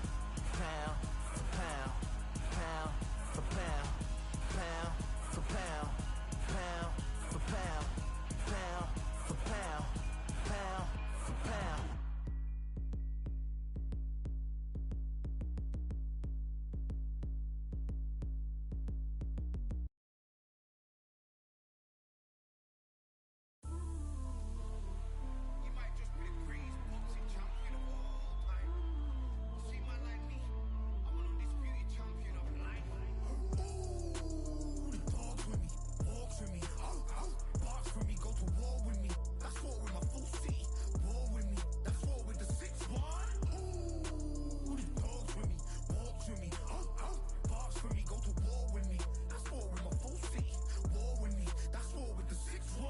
pound for pound, pound for pound, pound for pound. Pound for pound, pound for pound, pound for pound. You might just be the greatest boxing champion of all time. You see, man like me, I'm an undisputed champion of life. Ooh, the dogs with me, walks with me, barks with me, go to war with me. That's war with my full city. War with me, that's war with the 6-1. Ooh, the dogs with me, walks with me, barks with me, go to war with me. That's war with my full city. War with me, that's war with the 6-1.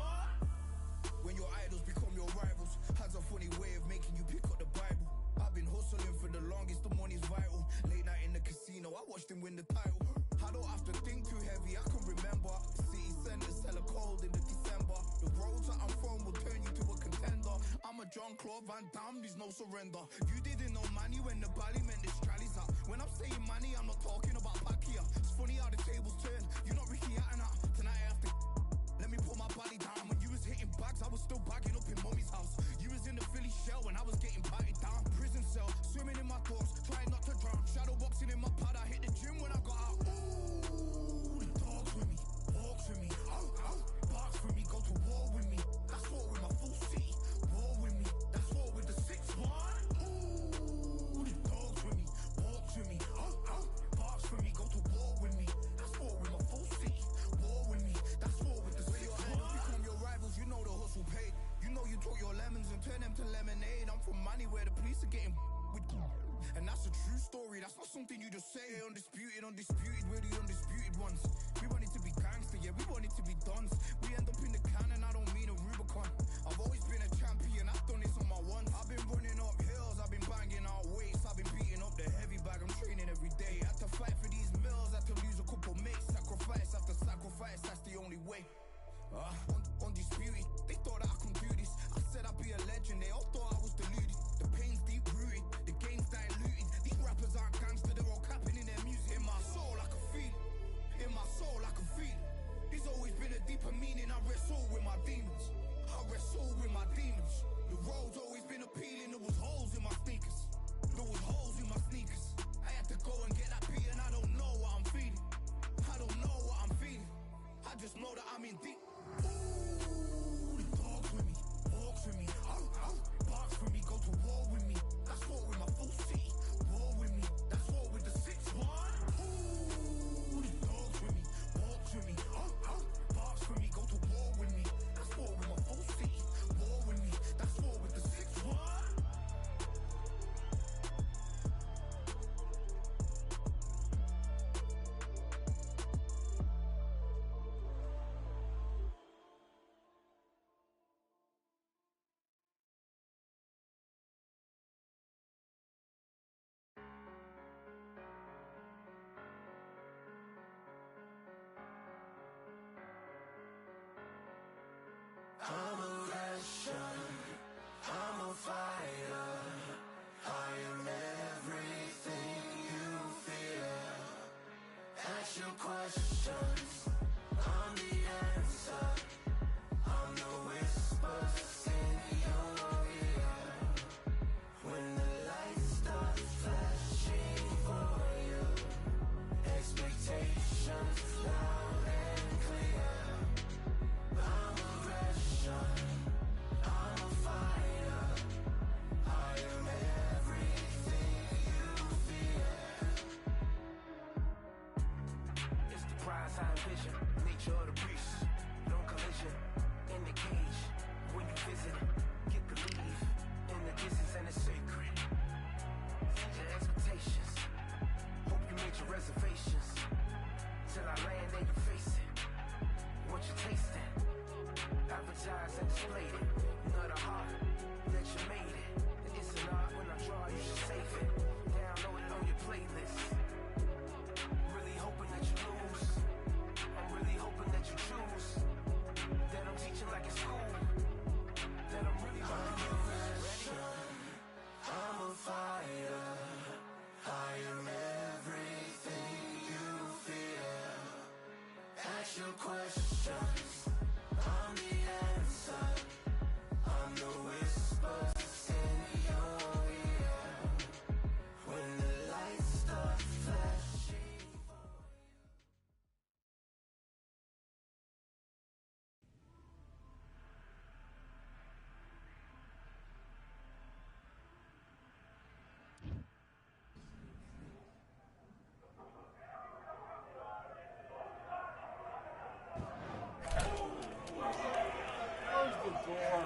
When your idols become your rivals, has a funny way of making you pick up the Bible. I've been hustling for the longest, the money's vital. Late night in the casino, I watched him win the title. I don't have to think too heavy, I can remember. City centers hella cold in the December. The roads that I'm from will turn you to a contender. I'm a Jean-Claude Van Damme, there's no surrender. You didn't know money when the bally meant the strallies up. When I'm saying money, I'm not talking about Pacquiao. It's funny how the tables turn, you're not Ricky Hatton. Tonight I have to let me put my body down. When you was hitting bags, I was still bagging up in mommy's house. You was in the Philly shell when I was getting patted down. Prison cell, swimming in my thoughts, trying not to drown. Shadow boxing in my pad, I hit the gym when I got out. Ooh, the dogs with me, walks with me, barks with me, go to war with me. That's war with my full city. War with me, that's war with the 6-1. Ooh, the dogs with me, walks with me, barks with me, go to war with me. That's war with my full city. questions, I'm the answer. I'm the whispers in your ear. When the lights start flashing for you, expectations loud and clear. I'm aggression, I'm a fighter. I am everything you fear. It's the prize I envision, nature of the beast. No collision, in the cage. When you visit, get the leave. In the distance and it's sacred. Set your expectations. Hope you made your reservations. Till I land and you face it. What you tasting? Advertise and display it. You know the heart that you made it. And it's an art when I draw, you should save it. Download it on your playlist. Really hoping that you lose. I'm really hoping that you choose. That I'm teaching like it's school. That I'm really I'm a fighter. I am everything you fear. Ask your questions. I'm the answer. I'm the whispers in your ear. When the lights start flashing for you.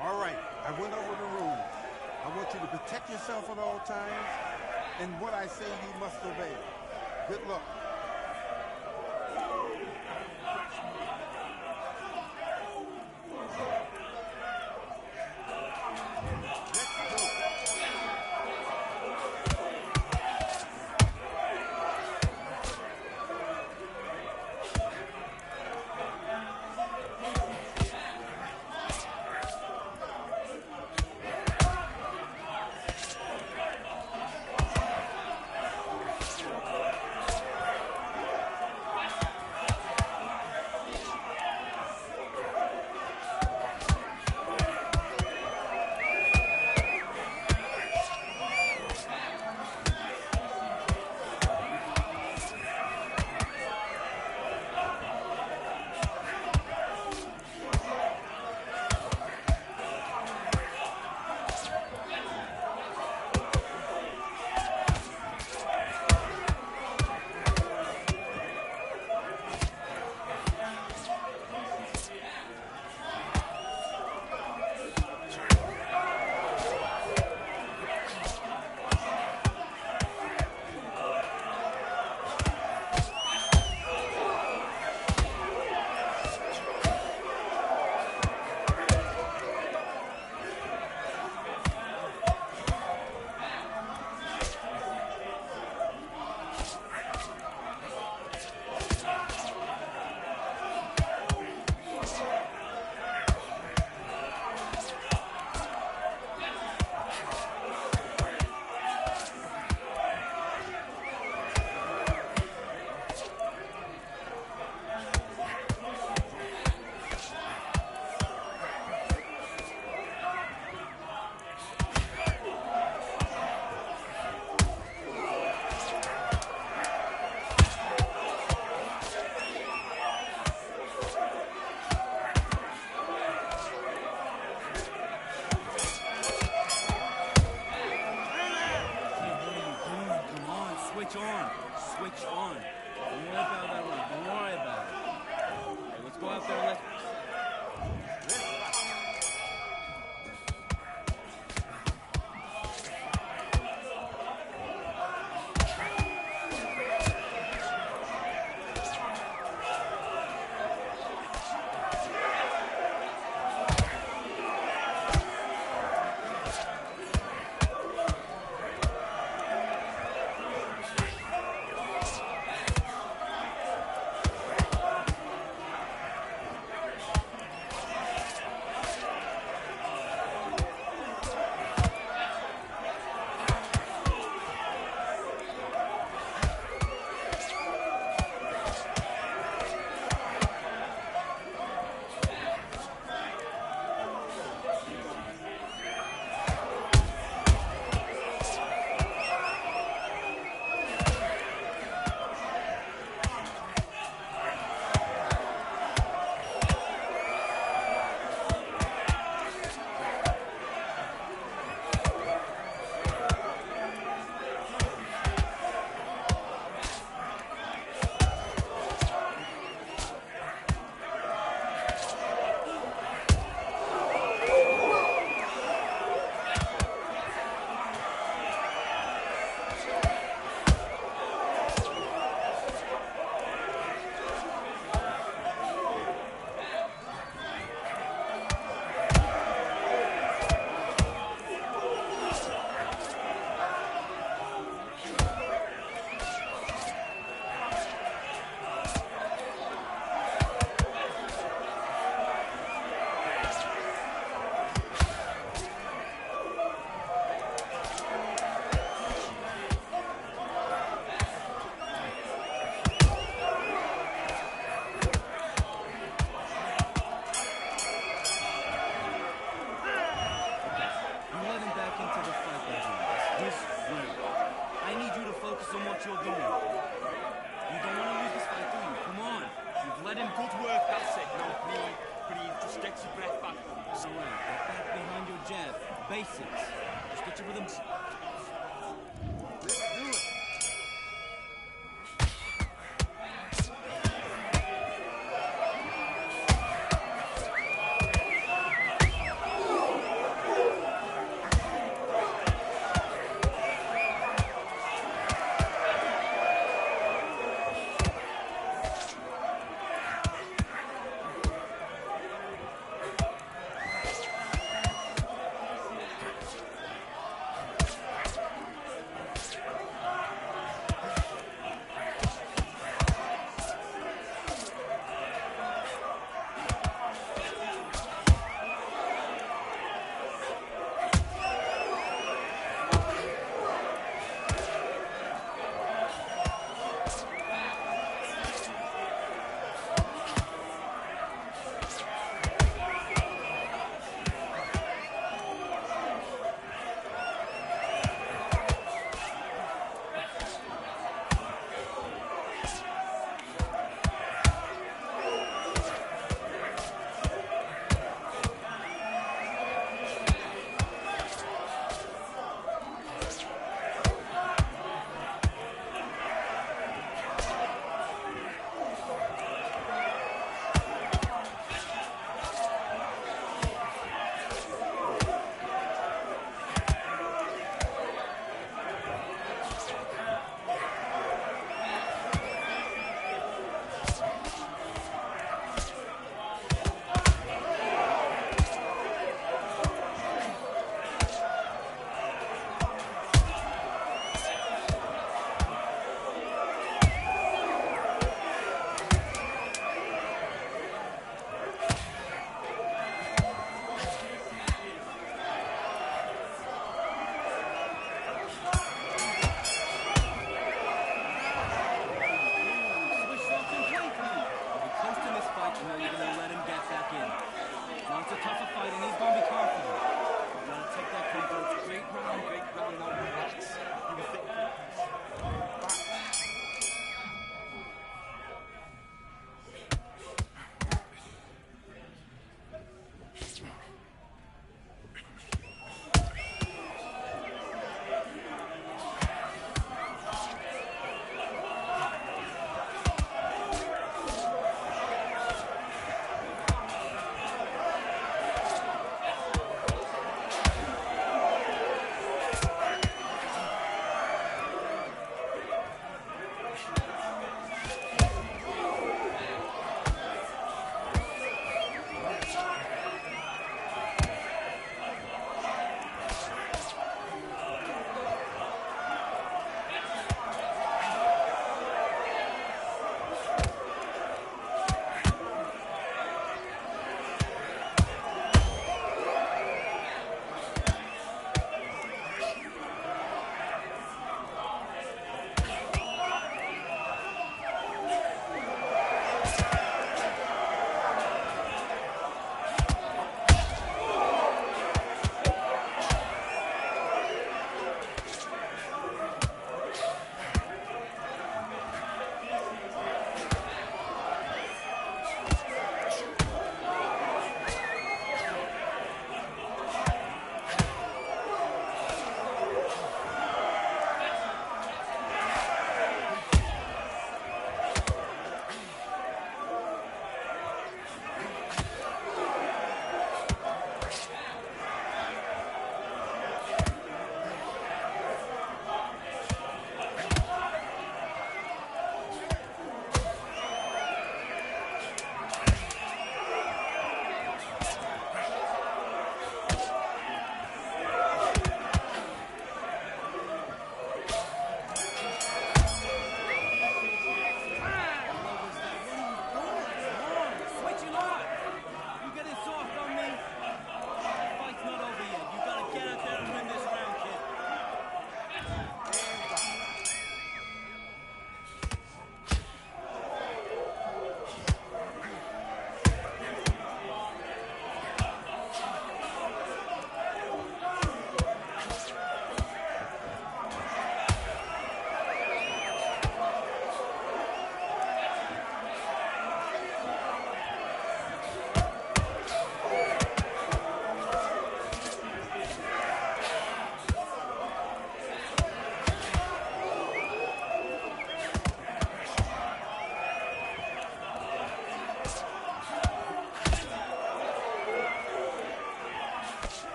All right, I went over the rules. I want you to protect yourself at all times, and what I say you must obey. Good luck. basics. Just get your rhythm. Let's do it.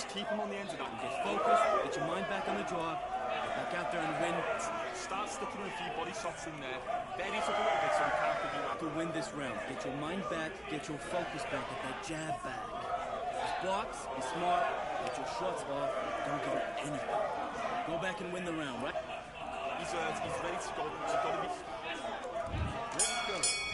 keep him on the end of that. Get focused, get your mind back on the job, get back out there and win. Start sticking a few body shots in there. Bury it up a little bit so we can't give you that. To win this round, get your mind back, get your focus back, get that jab back. Just box, be smart, get your shots off, don't give up anything. Go back and win the round, right? He's ready to go. He's got to be... Let's go.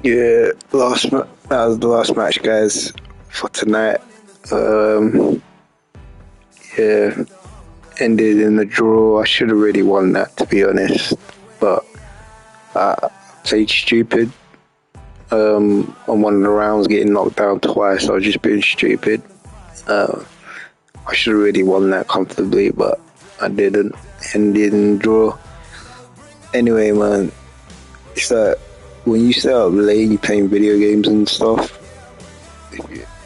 Yeah, that was the last match, guys, for tonight. Yeah, ended in a draw. I should have really won that, to be honest, but I played stupid. On one of the rounds, getting knocked down twice. I was just being stupid. I should have really won that comfortably, but I didn't. Ended in a draw. Anyway, man, it's like when you stay up late, you playing video games and stuff.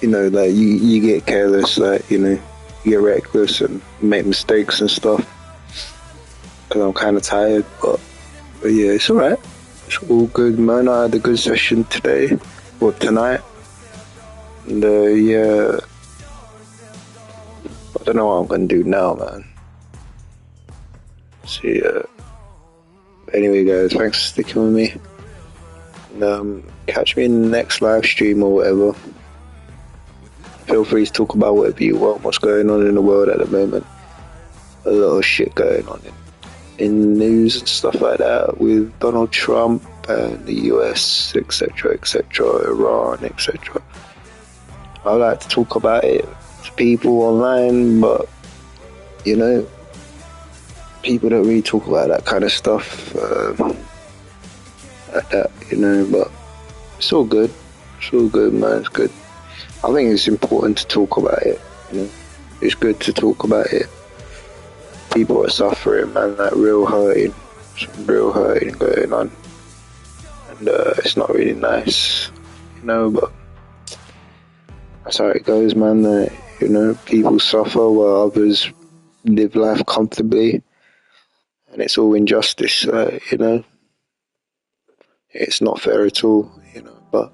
You know, like you get careless, like, you know, you get reckless and make mistakes and stuff. Cause I'm kind of tired, but yeah, it's alright. It's all good, man. I had a good session today or tonight, and yeah, I don't know what I'm gonna do now, man. See, anyway, guys, thanks for sticking with me. And, catch me in the next live stream or whatever. Feel free to talk about whatever you want, what's going on in the world at the moment. A lot of shit going on in the news and stuff like that with Donald Trump and the US, etc., etc., Iran, etc. I like to talk about it to people online, but, you know, people don't really talk about that kind of stuff like that, you know, but it's all good. It's all good, man. It's good. I think it's important to talk about it, you know. It's good to talk about it. People are suffering, man, like real hurting. Some real hurting going on. And it's not really nice, you know, but that's how it goes, man. You know, people suffer while others live life comfortably. And it's all injustice, you know. It's not fair at all, you know, but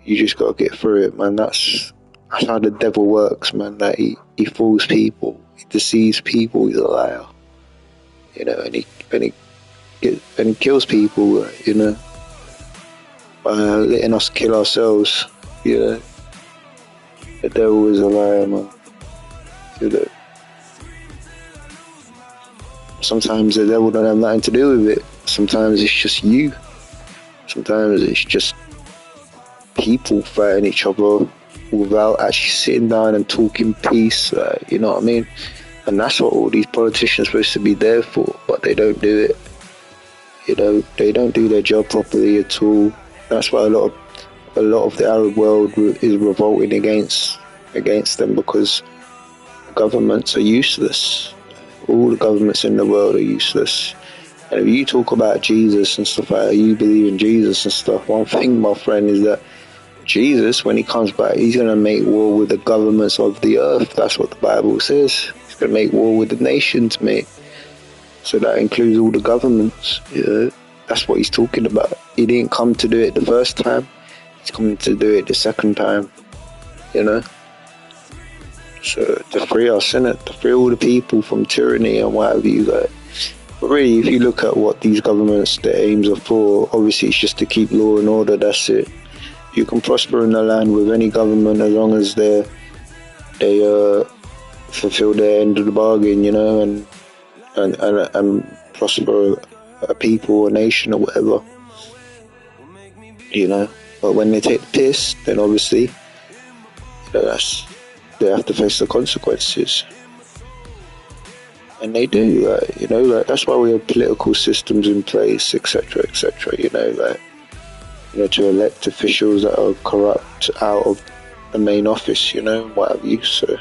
you just gotta get through it, man. That's how the devil works, man. That he fools people, he deceives people, he's a liar, you know, and he kills people, you know, by letting us kill ourselves, you know. The devil is a liar, man. You know. Sometimes the devil don't have nothing to do with it. Sometimes it's just you. Sometimes it's just people fighting each other without actually sitting down and talking peace, you know what I mean? And that's what all these politicians are supposed to be there for, but they don't do it. You know, they don't do their job properly at all. That's why a lot of the Arab world is revolting against them, because governments are useless. All the governments in the world are useless. And if you talk about Jesus and stuff like that, you believe in Jesus and stuff, one thing, my friend, is that Jesus, when he comes back, he's going to make war with the governments of the earth. That's what the Bible says. He's going to make war with the nations, mate. So that includes all the governments. You know? That's what he's talking about. He didn't come to do it the first time. He's coming to do it the second time. You know? So to free us, innit? To free all the people from tyranny and whatever you got. But really, if you look at what these governments, their aims are for, obviously it's just to keep law and order, that's it. You can prosper in the land with any government as long as they fulfill their end of the bargain, you know, and prosper a people, a nation, or whatever, you know. But when they take the piss, then obviously, you know, they have to face the consequences. And they do, you know, like, that's why we have political systems in place, etc., etc., you know, like, you know, to elect officials that are corrupt out of the main office, you know, what have you. So,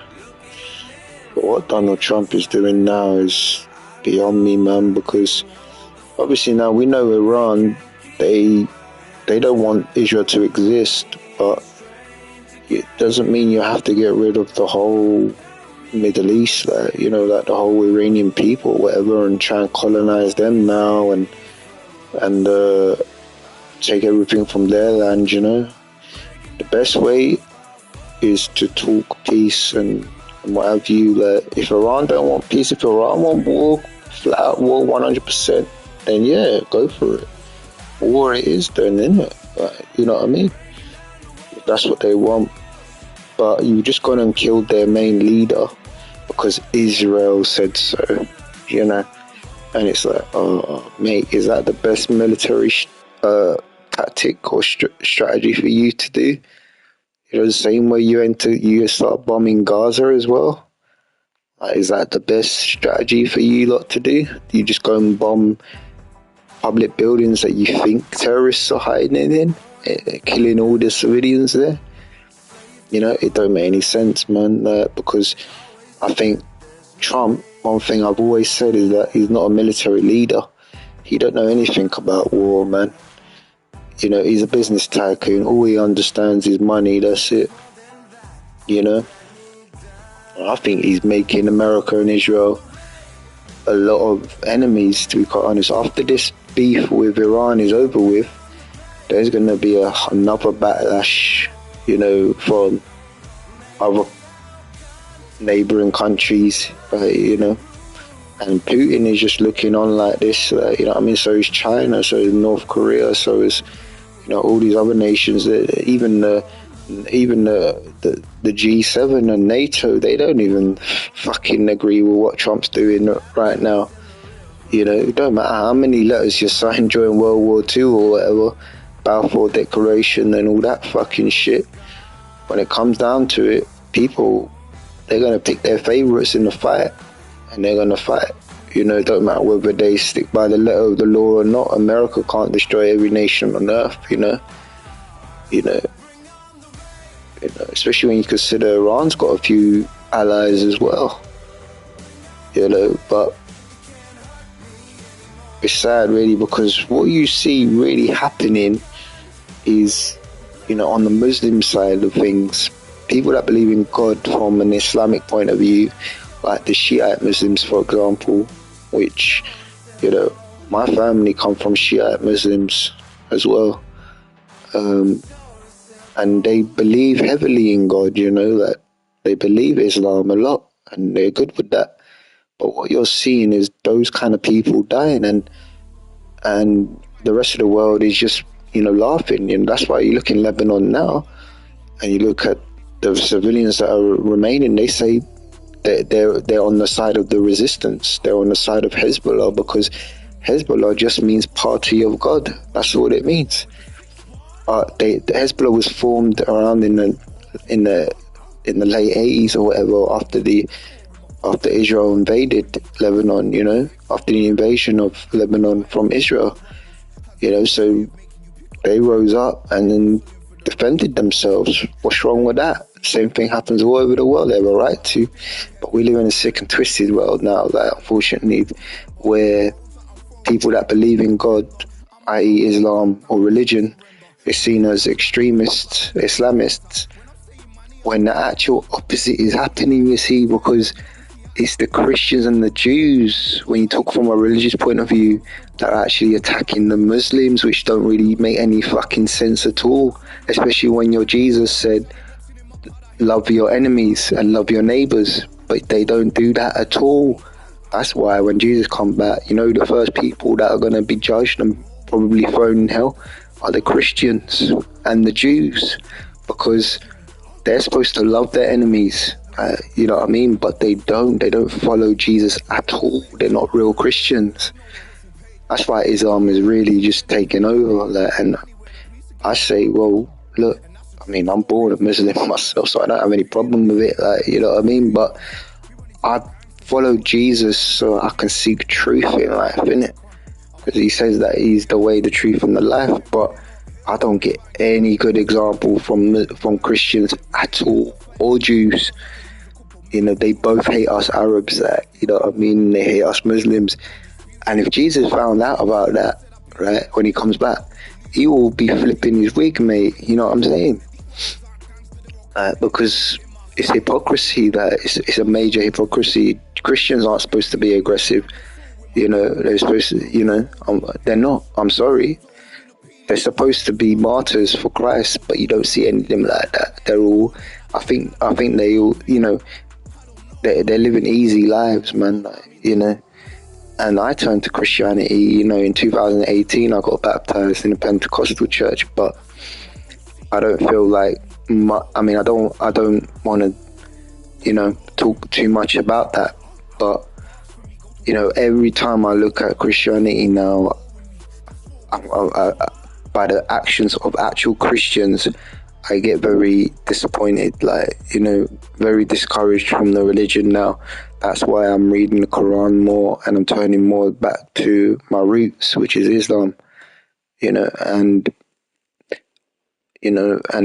but what Donald Trump is doing now is beyond me, man, because obviously now we know Iran, they don't want Israel to exist, but it doesn't mean you have to get rid of the whole Middle East, like, you know, like the whole Iranian people, whatever, and try and colonize them now and take everything from their land, you know. The best way is to talk peace and what have you. Like, if Iran don't want peace, if Iran want war, flat out war 100%, then yeah, go for it. War it is then, innit? Like, you know what I mean? If that's what they want. But you just gone and killed their main leader because Israel said so, you know. And it's like, oh, mate, is that the best military tactic or strategy for you to do? You know, the same way you start bombing Gaza as well. Like, is that the best strategy for you lot to do? Do you just go and bomb public buildings that you think terrorists are hiding in, killing all the civilians there? You know, it don't make any sense, man. Because I think Trump, one thing I've always said is that he's not a military leader. He don't know anything about war, man. You know, he's a business tycoon. All he understands is money, that's it. You know? I think he's making America and Israel a lot of enemies, to be quite honest. After this beef with Iran is over with, there's going to be another backlash, you know, from other neighbouring countries, you know. And Putin is just looking on like this, you know what I mean? So is China, so is North Korea, so is, you know, all these other nations, even the G7 and NATO, they don't even fucking agree with what Trump's doing right now. You know, it don't matter how many letters you signed during World War II or whatever, Balfour Declaration and all that fucking shit. When it comes down to it, people, they're going to pick their favourites in the fight, and they're going to fight. You know, it don't matter whether they stick by the letter of the law or not. America can't destroy every nation on earth, you know. You know, especially when you consider Iran's got a few allies as well. You know, but it's sad really, because what you see really happening is, you know, on the Muslim side of things, people that believe in God from an Islamic point of view, like the Shiite Muslims, for example, which, you know, my family come from Shiite Muslims as well. And they believe heavily in God, you know, that they believe Islam a lot, and they're good with that. But what you're seeing is those kind of people dying, and the rest of the world is just, you know, laughing. And that's why you look in Lebanon now, and you look at the civilians that are remaining, they say they're on the side of the resistance. They're on the side of Hezbollah, because Hezbollah just means party of God. That's what it means. The Hezbollah was formed around in the late 80s or whatever, after Israel invaded Lebanon, you know, after the invasion of Lebanon from Israel, you know, so they rose up and then defended themselves. What's wrong with that? Same thing happens all over the world. They have a right to, but we live in a sick and twisted world now, that unfortunately, where people that believe in God, i.e. Islam or religion, is seen as extremists, Islamists, when the actual opposite is happening, you see, because it's the Christians and the Jews, when you talk from a religious point of view, that are actually attacking the Muslims, which don't really make any fucking sense at all, especially when your Jesus said, love your enemies and love your neighbours, but they don't do that at all. That's why when Jesus comes back, you know, the first people that are going to be judged and probably thrown in hell are the Christians and the Jews, because they're supposed to love their enemies, you know what I mean? But they don't follow Jesus at all. They're not real Christians. That's why Islam is really just taking over that. And I say, well, look, I mean, I'm born a Muslim myself, so I don't have any problem with it, like, you know what I mean? But I follow Jesus so I can seek truth in life, innit? Because he says that he's the way, the truth, and the life. But I don't get any good example from Christians at all, or Jews. You know, they both hate us Arabs, you know what I mean? They hate us Muslims. And if Jesus found out about that, right, when he comes back, he will be flipping his wig, mate. You know what I'm saying? Because it's hypocrisy. It's a major hypocrisy. Christians aren't supposed to be aggressive. You know, they're supposed to, you know, they're not. I'm sorry. They're supposed to be martyrs for Christ, but you don't see any of them like that. They're all, I think they all, you know, they're living easy lives, man, you know. And I turned to Christianity, you know, in 2018. I got baptized in a Pentecostal church, but I don't feel like, I mean, I don't want to, you know, talk too much about that. But, you know, every time I look at Christianity now, by by the actions of actual Christians, I get very disappointed, like, you know, very discouraged from the religion now. That's why I'm reading the Quran more, and I'm turning more back to my roots, which is Islam, you know. And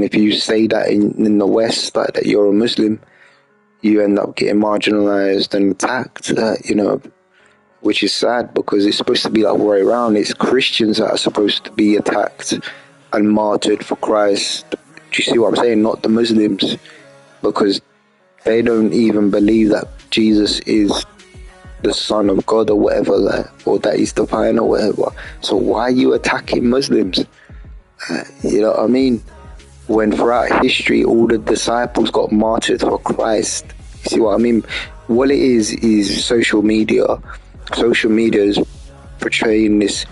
if you say that in the West, like that you're a Muslim, you end up getting marginalized and attacked, you know, which is sad, because it's supposed to be the other way around. It's Christians that are supposed to be attacked and martyred for Christ. Do you see what I'm saying? Not the Muslims, because they don't even believe that Jesus is the Son of God or whatever, like, or that he's divine or whatever. So why are you attacking Muslims? You know what I mean? When throughout history all the disciples got martyred for Christ. You see what I mean? What it is social media. Social media is portraying this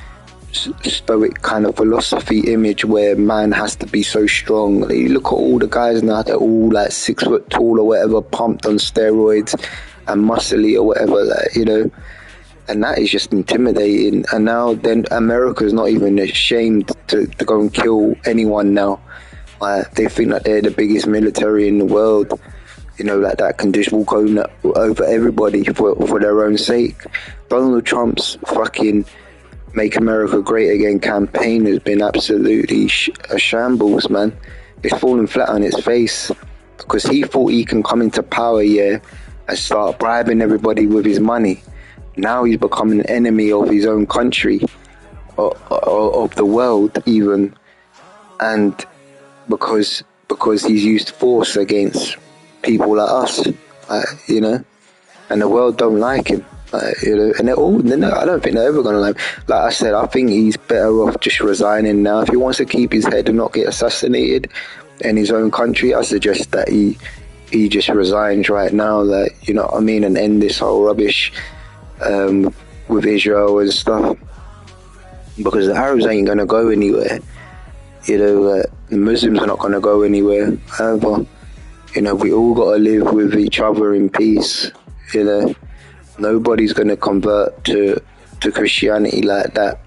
stoic kind of philosophy image where man has to be so strong. Like, you look at all the guys now, they're all like 6 foot tall or whatever, pumped on steroids and muscly or whatever, like, you know. And that is just intimidating. And now then America's not even ashamed to go and kill anyone now. They think that they're the biggest military in the world, you know, like that can just walk over everybody for their own sake. Donald Trump's fucking Make America Great Again campaign has been absolutely a shambles, man. It's falling flat on its face, because he thought he can come into power, yeah, and start bribing everybody with his money. Now he's becoming an enemy of his own country, of the world even, and because he's used force against people like us, you know, and the world don't like him, you know, and I don't think they're ever gonna like him. Like I said, I think he's better off just resigning now. If he wants to keep his head and not get assassinated in his own country, I suggest that he just resigns right now, like, you know what I mean, and end this whole rubbish with Israel and stuff, because the Arabs ain't gonna go anywhere, you know. The Muslims are not gonna go anywhere either. You know, we all gotta live with each other in peace, you know. Nobody's gonna convert to Christianity like that,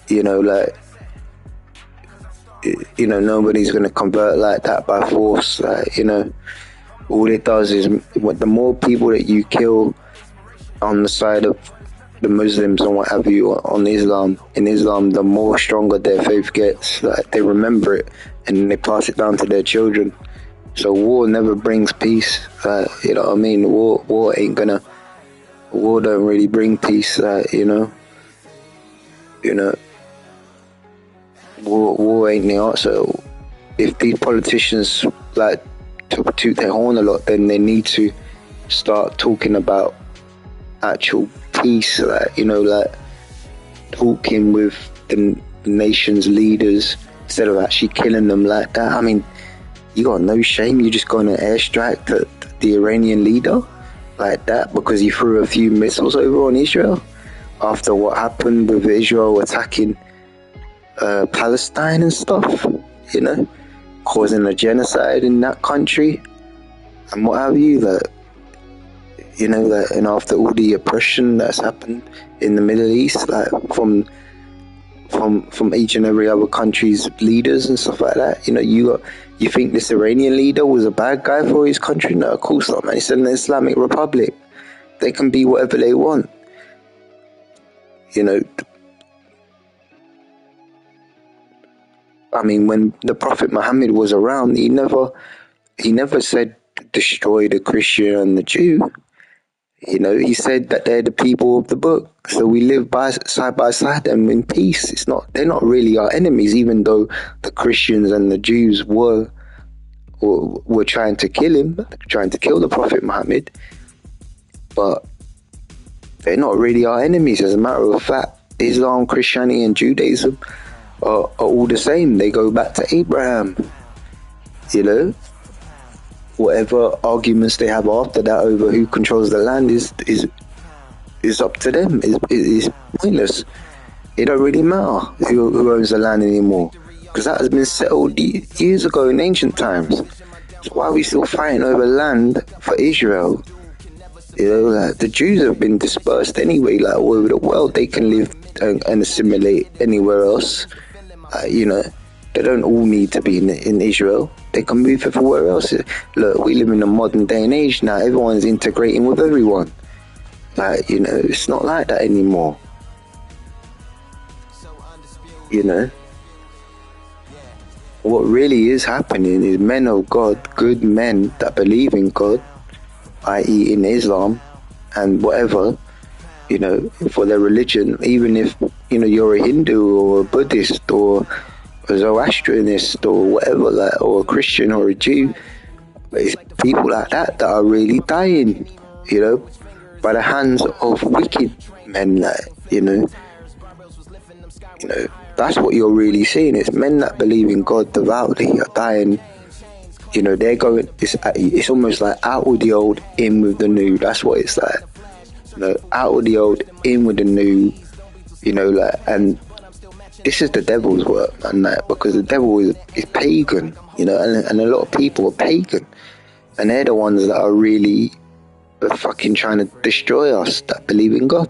you know, like, you know, nobody's gonna convert like that by force, like, you know. All it does is, the more people that you kill on the side of the Muslims and what have you in Islam, the more stronger their faith gets. Like, they remember it and they pass it down to their children. So war never brings peace, you know what I mean? War don't really bring peace, you know. War ain't the answer. If these politicians like to toot their horn a lot, then they need to start talking about actual peace, like, you know, like talking with the nation's leaders instead of actually killing them like that. I mean, you got no shame. You just going to airstrike the Iranian leader like that because he threw a few missiles over on Israel after what happened with Israel attacking Palestine and stuff, you know, causing a genocide in that country and what have you, that, you know, that, and after all the oppression that's happened in the Middle East, like from each and every other country's leaders and stuff like that, you know, you think this Iranian leader was a bad guy for his country? No, of course not, man. It's an Islamic Republic. They can be whatever they want, you know. I mean, when the Prophet Muhammad was around, he never said destroy the Christian and the Jew. You know, he said that they're the people of the book, so we live side by side them in peace. They're not really our enemies, even though the Christians and the Jews were trying to kill him, trying to kill the Prophet Muhammad. But they're not really our enemies. As a matter of fact, Islam, Christianity, and Judaism are all the same. They go back to Abraham. You know, whatever arguments they have after that over who controls the land is up to them. Is pointless. It don't really matter who owns the land anymore, because that has been settled years ago in ancient times. So why are we still fighting over land for Israel? You know, like, the Jews have been dispersed anyway, like all over the world. They can live and assimilate anywhere else. You know, they don't all need to be in Israel. They can move everywhere else. Look, we live in a modern day and age now. Everyone's integrating with everyone. Like, you know, it's not like that anymore. You know, what really is happening is men of God, good men that believe in God, i.e. in Islam and whatever, you know, for their religion, even if, you know, you're a Hindu or a Buddhist or a Zoroastrianist or whatever, like, or a Christian or a Jew, but it's people like that are really dying, you know, by the hands of wicked men, like, you know, that's what you're really seeing. It's men that believe in God devoutly are dying. You know, they're going, it's almost like out with the old, in with the new. That's what it's like. You know, out with the old, in with the new. You know, like, and this is the devil's work, man, like, because the devil is pagan, you know, and a lot of people are pagan. And they're the ones that are really fucking trying to destroy us that believe in God.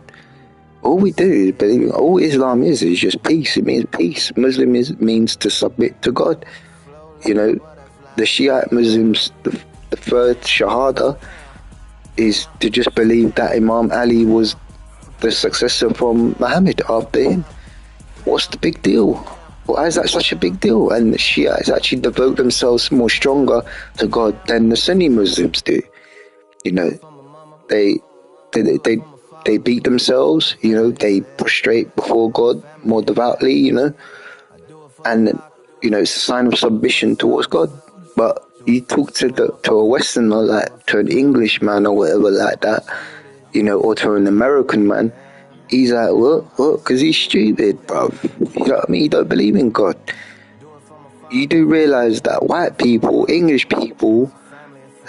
All we do is believe. All Islam is just peace. It means peace. Muslim means to submit to God. You know, the Shiite Muslims, the third Shahada is to just believe that Imam Ali was the successor from Muhammad after him. What's the big deal? Why is that such a big deal? And the Shiites actually devote themselves more stronger to God than the Sunni Muslims do. You know, they beat themselves, you know, they prostrate before God more devoutly, you know, and, you know, it's a sign of submission towards God. But you talk to a Westerner, like to an Englishman or whatever like that, you know, or to an American man, he's like, what? Because he's stupid, bruv. You know what I mean? He don't believe in God. You do realize that white people, English people,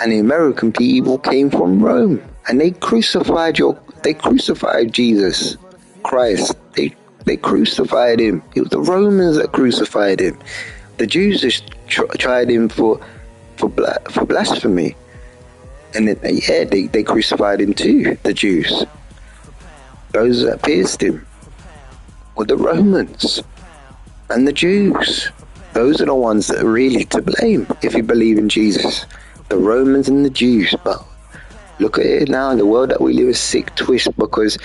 and American people came from Rome, and they crucified Jesus Christ. They crucified him. It was the Romans that crucified him. The Jews just tried him for blasphemy, and then, yeah, they crucified him too. The Jews, those that pierced him, were the Romans and the Jews. Those are the ones that are really to blame if you believe in Jesus. The Romans and the Jews. But look at it now, the world that we live is sick twist, because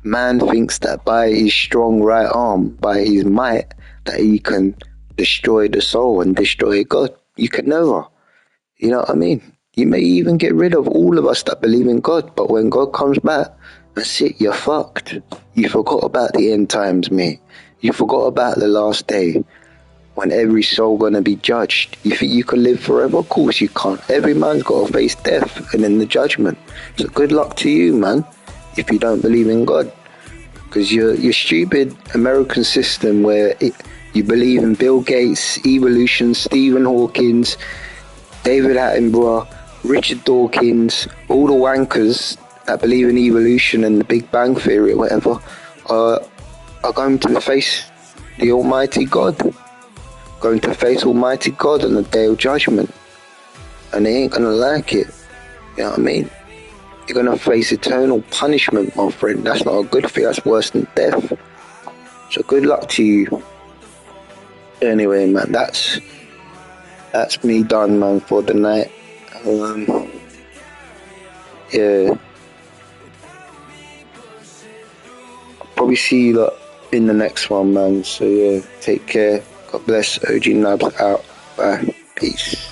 man thinks that by his strong right arm, by his might, that he can destroy the soul and destroy God. You can never. You know what I mean? You may even get rid of all of us that believe in God, but when God comes back, that's it, you're fucked. You forgot about the end times, mate. You forgot about the last day, when every soul gonna be judged. You think you can live forever? Of course you can't. Every man's gotta face death and then the judgment. So good luck to you, man, if you don't believe in God. Because your stupid American system where you believe in Bill Gates, evolution, Stephen Hawkins, David Attenborough, Richard Dawkins, all the wankers that believe in evolution and the Big Bang Theory or whatever, are going to face the Almighty God. Going to face Almighty God on the Day of Judgment, and they ain't gonna like it. You know what I mean? You're gonna face eternal punishment, my friend. That's not a good thing. That's worse than death. So good luck to you. Anyway, man, that's me done, man, for the night. Yeah, I'll probably see you lot in the next one, man. So yeah, take care. God bless. OGNabs out. Bye. Peace.